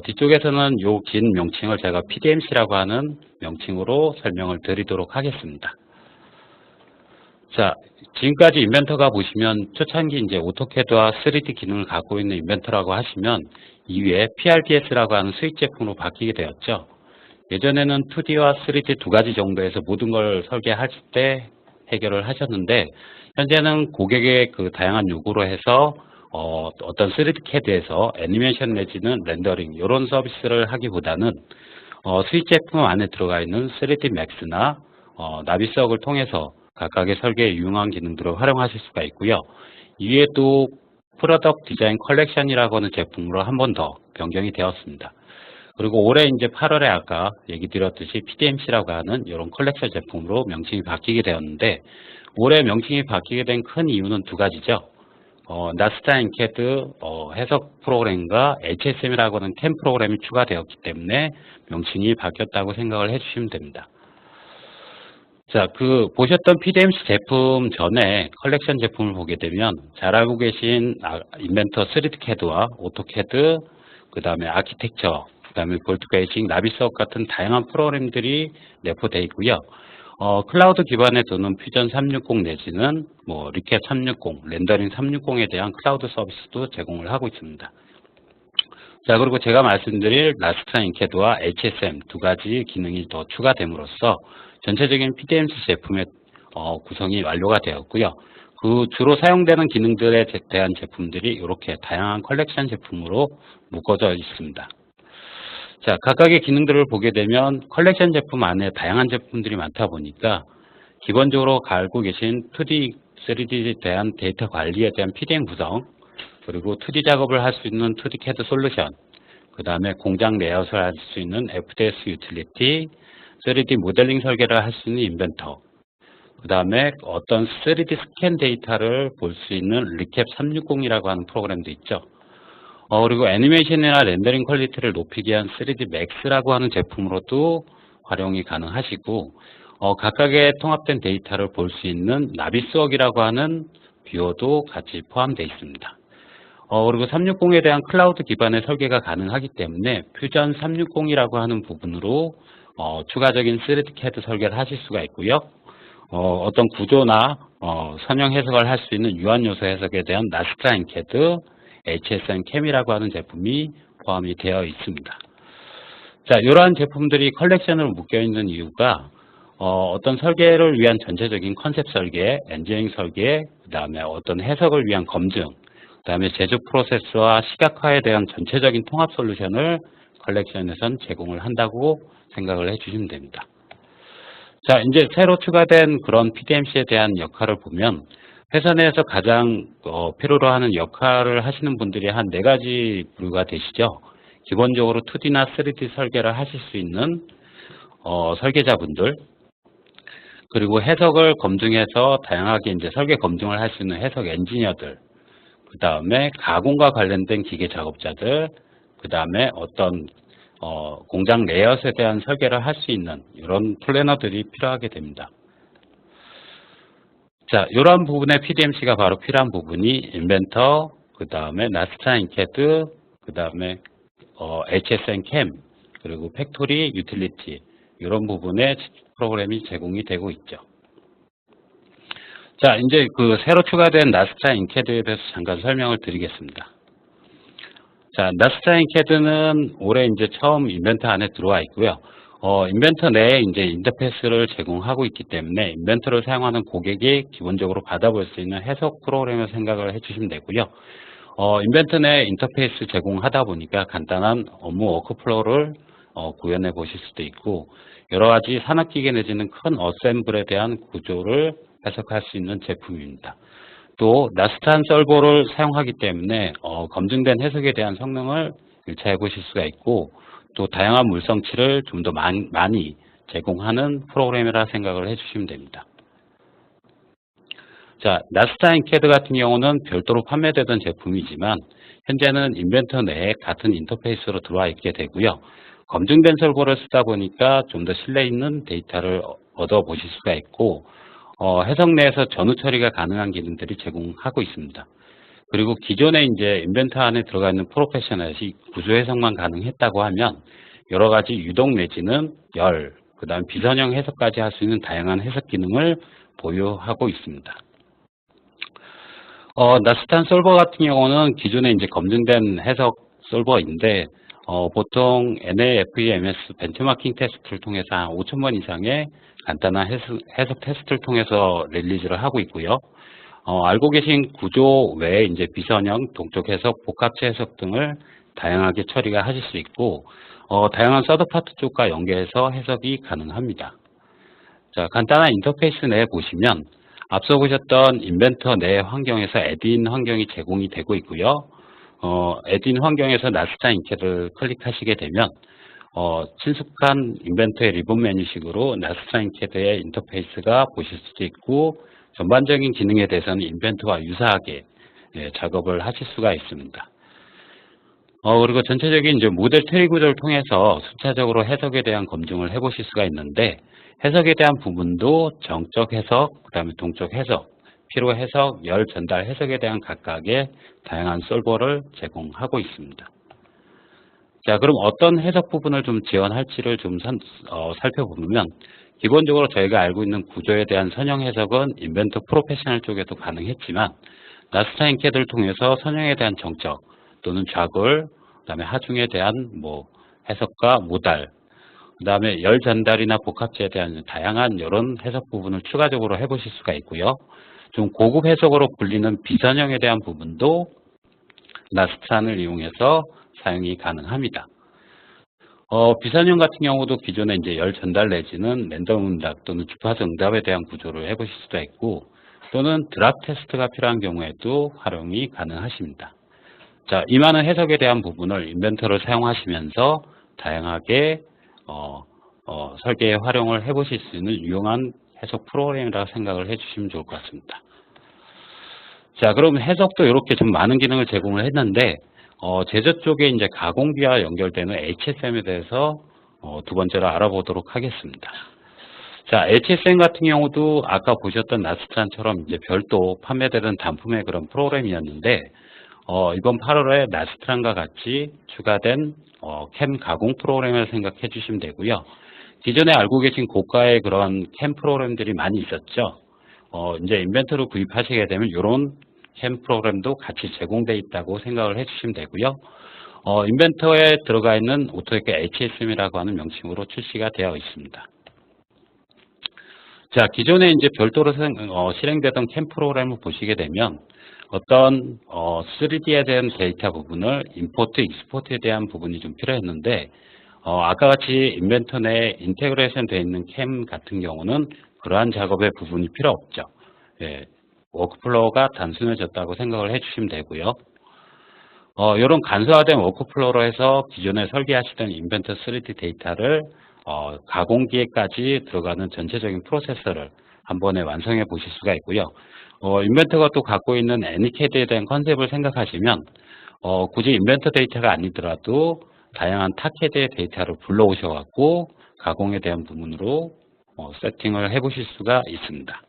D: 뒤쪽에서는 요 긴 명칭을 제가 PDMC라고 하는 명칭으로 설명을 드리도록 하겠습니다. 자, 지금까지 인벤터가 보시면 초창기 이제 오토캐드와 3D 기능을 갖고 있는 인벤터라고 하시면 이후에 PRDS라고 하는 수익 제품으로 바뀌게 되었죠. 예전에는 2D와 3D 두 가지 정도에서 모든 걸 설계하실 때 해결을 하셨는데, 현재는 고객의 그 다양한 요구로 해서 어떤 3D CAD에서 애니메이션 내지는 렌더링 이런 서비스를 하기보다는 수익 제품 안에 들어가 있는 3D Max나 나비석을 통해서 각각의 설계에 유용한 기능들을 활용하실 수가 있고요. 이외에 또 프로덕트 디자인 컬렉션이라고 하는 제품으로 한 번 더 변경이 되었습니다. 그리고 올해 이제 8월에 아까 얘기 드렸듯이 PDMC라고 하는 이런 컬렉션 제품으로 명칭이 바뀌게 되었는데, 올해 명칭이 바뀌게 된 큰 이유는 두 가지죠. 나스타 인캐드 해석 프로그램과 HSM이라고 하는 캠 프로그램이 추가되었기 때문에 명칭이 바뀌었다고 생각을 해주시면 됩니다. 자, 보셨던 PDMC 제품 전에 컬렉션 제품을 보게 되면 잘 알고 계신 인벤터 3D CAD와 오토캐드, 그 다음에 아키텍처, 그 다음에 볼트 베이싱, 나비석 같은 다양한 프로그램들이 내포되어 있고요. 클라우드 기반에 두는 퓨전 360 내지는 리캡 360, 렌더링 360에 대한 클라우드 서비스도 제공을 하고 있습니다. 자, 그리고 제가 말씀드릴 라스타 인캐드와 HSM 두 가지 기능이 더 추가됨으로써 전체적인 PDMC 제품의 구성이 완료가 되었고요. 그 주로 사용되는 기능들에 대한 제품들이 이렇게 다양한 컬렉션 제품으로 묶어져 있습니다. 자, 각각의 기능들을 보게 되면 컬렉션 제품 안에 다양한 제품들이 많다 보니까 기본적으로 알고 계신 2D, 3D에 대한 데이터 관리에 대한 PDM 구성, 그리고 2D 작업을 할 수 있는 2D CAD 솔루션, 그 다음에 공장 레이아웃을 할 수 있는 FDS 유틸리티, 3D 모델링 설계를 할 수 있는 인벤터, 그 다음에 어떤 3D 스캔 데이터를 볼 수 있는 리캡 360이라고 하는 프로그램도 있죠. 그리고 애니메이션이나 렌더링 퀄리티를 높이기 위한 3D Max라고 하는 제품으로도 활용이 가능하시고, 각각의 통합된 데이터를 볼 수 있는 나비스웍이라고 하는 뷰어도 같이 포함되어 있습니다. 그리고 360에 대한 클라우드 기반의 설계가 가능하기 때문에 퓨전 360이라고 하는 부분으로 추가적인 3D CAD 설계를 하실 수가 있고요. 어떤 구조나 선형 해석을 할 수 있는 유한 요소 해석에 대한 나스타 인캐드, HSM 캠이라고 하는 제품이 포함이 되어 있습니다. 자, 이러한 제품들이 컬렉션으로 묶여 있는 이유가 어떤 설계를 위한 전체적인 컨셉 설계, 엔지니어링 설계, 그 다음에 어떤 해석을 위한 검증, 그 다음에 제조 프로세스와 시각화에 대한 전체적인 통합 솔루션을 컬렉션에선 제공을 한다고 생각을 해주시면 됩니다. 자, 이제 새로 추가된 그런 PDMC에 대한 역할을 보면 회사 내에서 가장 필요로 하는 역할을 하시는 분들이 한 4가지 부류가 되시죠. 기본적으로 2D나 3D 설계를 하실 수 있는 설계자분들, 그리고 해석을 검증해서 다양하게 이제 설계 검증을 할 수 있는 해석 엔지니어들, 그 다음에 가공과 관련된 기계 작업자들, 그 다음에 어떤 공장 레이아웃에 대한 설계를 할 수 있는 이런 플래너들이 필요하게 됩니다. 자, 이러한 부분에 PDMC가 바로 필요한 부분이 인벤터, 그 다음에 나스타 인캐드, 그 다음에 HSM 캠, 그리고 팩토리 유틸리티 이런 부분에 프로그램이 제공이 되고 있죠. 자, 이제 새로 추가된 나스타 인캐드에 대해서 잠깐 설명을 드리겠습니다. 자, 나스타 인캐드는 올해 이제 처음 인벤터 안에 들어와 있고요. 인벤터 내에 이제 인터페이스를 제공하고 있기 때문에 인벤터를 사용하는 고객이 기본적으로 받아볼 수 있는 해석 프로그램을 생각을 해주시면 되고요. 인벤트 내 인터페이스 제공하다 보니까 간단한 업무 워크플로우를 구현해 보실 수도 있고, 여러 가지 산업기계 내지는 큰 어셈블에 대한 구조를 해석할 수 있는 제품입니다. 또 나스탄 솔버를 사용하기 때문에 검증된 해석에 대한 성능을 일차해 보실 수가 있고, 또 다양한 물성치를 좀 더 많이 제공하는 프로그램이라 생각을 해주시면 됩니다. 자, 나스탄 캐드 같은 경우는 별도로 판매되던 제품이지만 현재는 인벤터 내에 같은 인터페이스로 들어와 있게 되고요. 검증된 솔버를 쓰다 보니까 좀 더 신뢰 있는 데이터를 얻어 보실 수가 있고, 해석 내에서 전후 처리가 가능한 기능들이 제공하고 있습니다. 그리고 기존에 이제 인벤터 안에 들어가 있는 프로페셔널이 구조 해석만 가능했다고 하면 여러 가지 유동 내지는 열, 그 다음 비선형 해석까지 할 수 있는 다양한 해석 기능을 보유하고 있습니다. 나스탄 솔버 같은 경우는 기존에 이제 검증된 해석 솔버인데, 보통 NAFEMS 벤치마킹 테스트를 통해서 한 5,000번 이상의 간단한 해석 테스트를 통해서 릴리즈를 하고 있고요. 알고 계신 구조 외에 이제 비선형, 동적 해석, 복합체 해석 등을 다양하게 처리가 하실 수 있고, 다양한 서드파트 쪽과 연계해서 해석이 가능합니다. 자, 간단한 인터페이스 내에 보시면 앞서 보셨던 인벤터 내 환경에서 에드인 환경이 제공이 되고 있고요. 에드인 환경에서 나스탄 인캐를 클릭하시게 되면 친숙한 인벤터의 리본 메뉴식으로 나스탄 인캐드의 인터페이스가 보실 수도 있고, 전반적인 기능에 대해서는 인벤터와 유사하게 작업을 하실 수가 있습니다. 그리고 전체적인 이제 모델 트리 구조를 통해서 순차적으로 해석에 대한 검증을 해보실 수가 있는데, 해석에 대한 부분도 정적 해석, 그 다음에 동적 해석, 피로 해석, 열 전달 해석에 대한 각각의 다양한 솔버를 제공하고 있습니다. 자, 그럼 어떤 해석 부분을 좀 지원할지를 좀 살펴보면, 기본적으로 저희가 알고 있는 구조에 대한 선형 해석은 인벤터 프로페셔널 쪽에도 가능했지만, 나스탄 인캐드를 통해서 선형에 대한 정적 또는 좌골, 그다음에 하중에 대한 해석과 모달, 그다음에 열 전달이나 복합체에 대한 다양한 이런 해석 부분을 추가적으로 해보실 수가 있고요. 좀 고급 해석으로 불리는 비선형에 대한 부분도 나스탄을 이용해서 사용이 가능합니다. 비선형 같은 경우도 기존에 이제 열 전달 내지는 랜덤 응답 또는 주파수 응답에 대한 구조를 해보실 수가 있고, 또는 드랍 테스트가 필요한 경우에도 활용이 가능하십니다. 자, 이 많은 해석에 대한 부분을 인벤터를 사용하시면서 다양하게 설계에 활용을 해보실 수 있는 유용한 해석 프로그램이라고 생각을 해주시면 좋을 것 같습니다. 자, 그럼 해석도 이렇게 좀 많은 기능을 제공을 했는데, 제조 쪽에 이제 가공기와 연결되는 HSM에 대해서 두 번째로 알아보도록 하겠습니다. 자, HSM 같은 경우도 아까 보셨던 나스탄처럼 이제 별도 판매되는 단품의 그런 프로그램이었는데, 이번 8월에 나스탄과 같이 추가된 캠 가공 프로그램을 생각해 주시면 되고요. 기존에 알고 계신 고가의 그런 캠 프로그램들이 많이 있었죠. 이제 인벤터를 구입하시게 되면 이런 캠 프로그램도 같이 제공되어 있다고 생각을 해주시면 되고요. 인벤터에 들어가 있는 오토데크 HSM이라고 하는 명칭으로 출시가 되어 있습니다. 자, 기존에 이제 별도로 실행되던 캠 프로그램을 보시게 되면 어떤 3D에 대한 데이터 부분을 임포트, 익스포트에 대한 부분이 좀 필요했는데, 아까 같이 인벤터 내에 인테그레이션 되어 있는 캠 같은 경우는 그러한 작업의 부분이 필요 없죠. 예, 워크플로우가 단순해졌다고 생각을 해주시면 되고요. 이런 간소화된 워크플로우로 해서 기존에 설계하시던 인벤터 3D 데이터를 가공기에까지 들어가는 전체적인 프로세서를 한 번에 완성해 보실 수가 있고요. 인벤터가 또 갖고 있는 애니캐드에 대한 컨셉을 생각하시면 굳이 인벤터 데이터가 아니더라도 다양한 타캐드의 데이터를 불러오셔갖고 가공에 대한 부분으로 세팅을 해보실 수가 있습니다.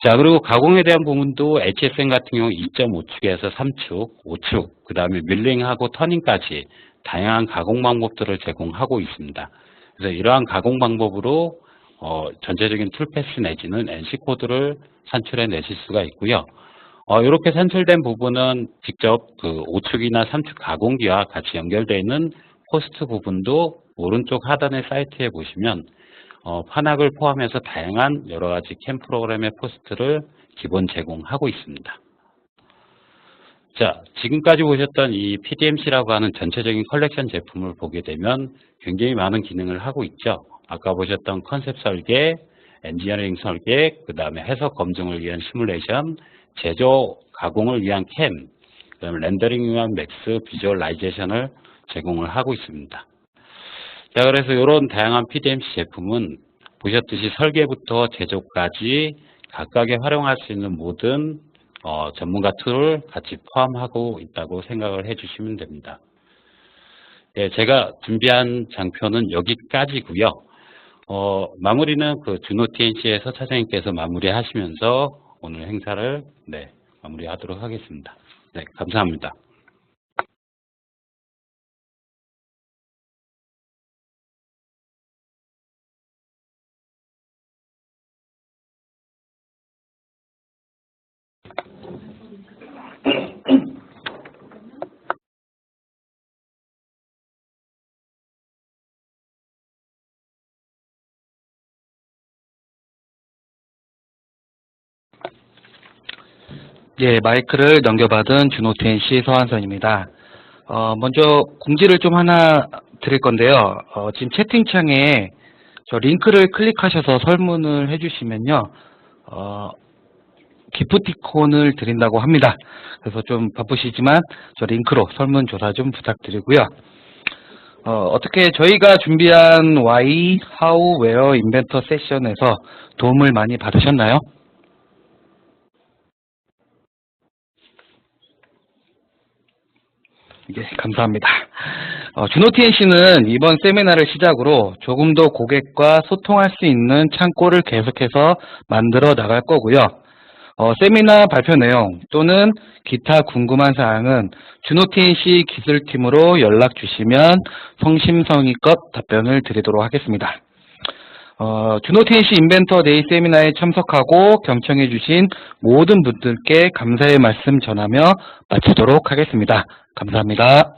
D: 자, 그리고 가공에 대한 부분도 HSM 같은 경우 2.5축에서 3축, 5축, 그 다음에 밀링하고 터닝까지 다양한 가공 방법들을 제공하고 있습니다. 그래서 이러한 가공 방법으로 전체적인 툴패스 내지는 NC코드를 산출해 내실 수가 있고요. 이렇게 산출된 부분은 직접 그 5축이나 3축 가공기와 같이 연결되어 있는 포스트 부분도 오른쪽 하단의 사이트에 보시면 판학을 포함해서 다양한 여러 가지 캠 프로그램의 포스트를 기본 제공하고 있습니다. 자, 지금까지 보셨던 이 PDMC라고 하는 전체적인 컬렉션 제품을 보게 되면 굉장히 많은 기능을 하고 있죠. 아까 보셨던 컨셉 설계, 엔지니어링 설계, 그 다음에 해석 검증을 위한 시뮬레이션, 제조 가공을 위한 캠, 그다음에 렌더링을 위한 맥스 비주얼라이제이션을 제공을 하고 있습니다. 자, 그래서 이런 다양한 PDMC 제품은 보셨듯이 설계부터 제조까지 각각에 활용할 수 있는 모든 전문가 툴을 같이 포함하고 있다고 생각을 해주시면 됩니다. 예, 제가 준비한 장표는 여기까지고요. 마무리는 그 준호 TNC의 서 차장님께서 마무리하시면서 오늘 행사를 마무리하도록 하겠습니다. 네, 감사합니다.
A: 예, 마이크를 넘겨받은 준호 TNC 서한선입니다. 먼저 공지를 좀 하나 드릴 건데요. 지금 채팅창에 저 링크를 클릭하셔서 설문을 해주시면요. 기프티콘을 드린다고 합니다. 그래서 좀 바쁘시지만 저 링크로 설문조사 좀 부탁드리고요. 어떻게 저희가 준비한 Why, How, Where 인벤터 세션에서 도움을 많이 받으셨나요? 예, 감사합니다. 준호 TNC는 이번 세미나를 시작으로 조금 더 고객과 소통할 수 있는 창구를 계속해서 만들어 나갈 거고요. 세미나 발표 내용 또는 기타 궁금한 사항은 준호 TNC 기술팀으로 연락 주시면 성심성의껏 답변을 드리도록 하겠습니다. 준호 TNC 인벤터 데이 세미나에 참석하고 경청해 주신 모든 분들께 감사의 말씀 전하며 마치도록 하겠습니다. 감사합니다.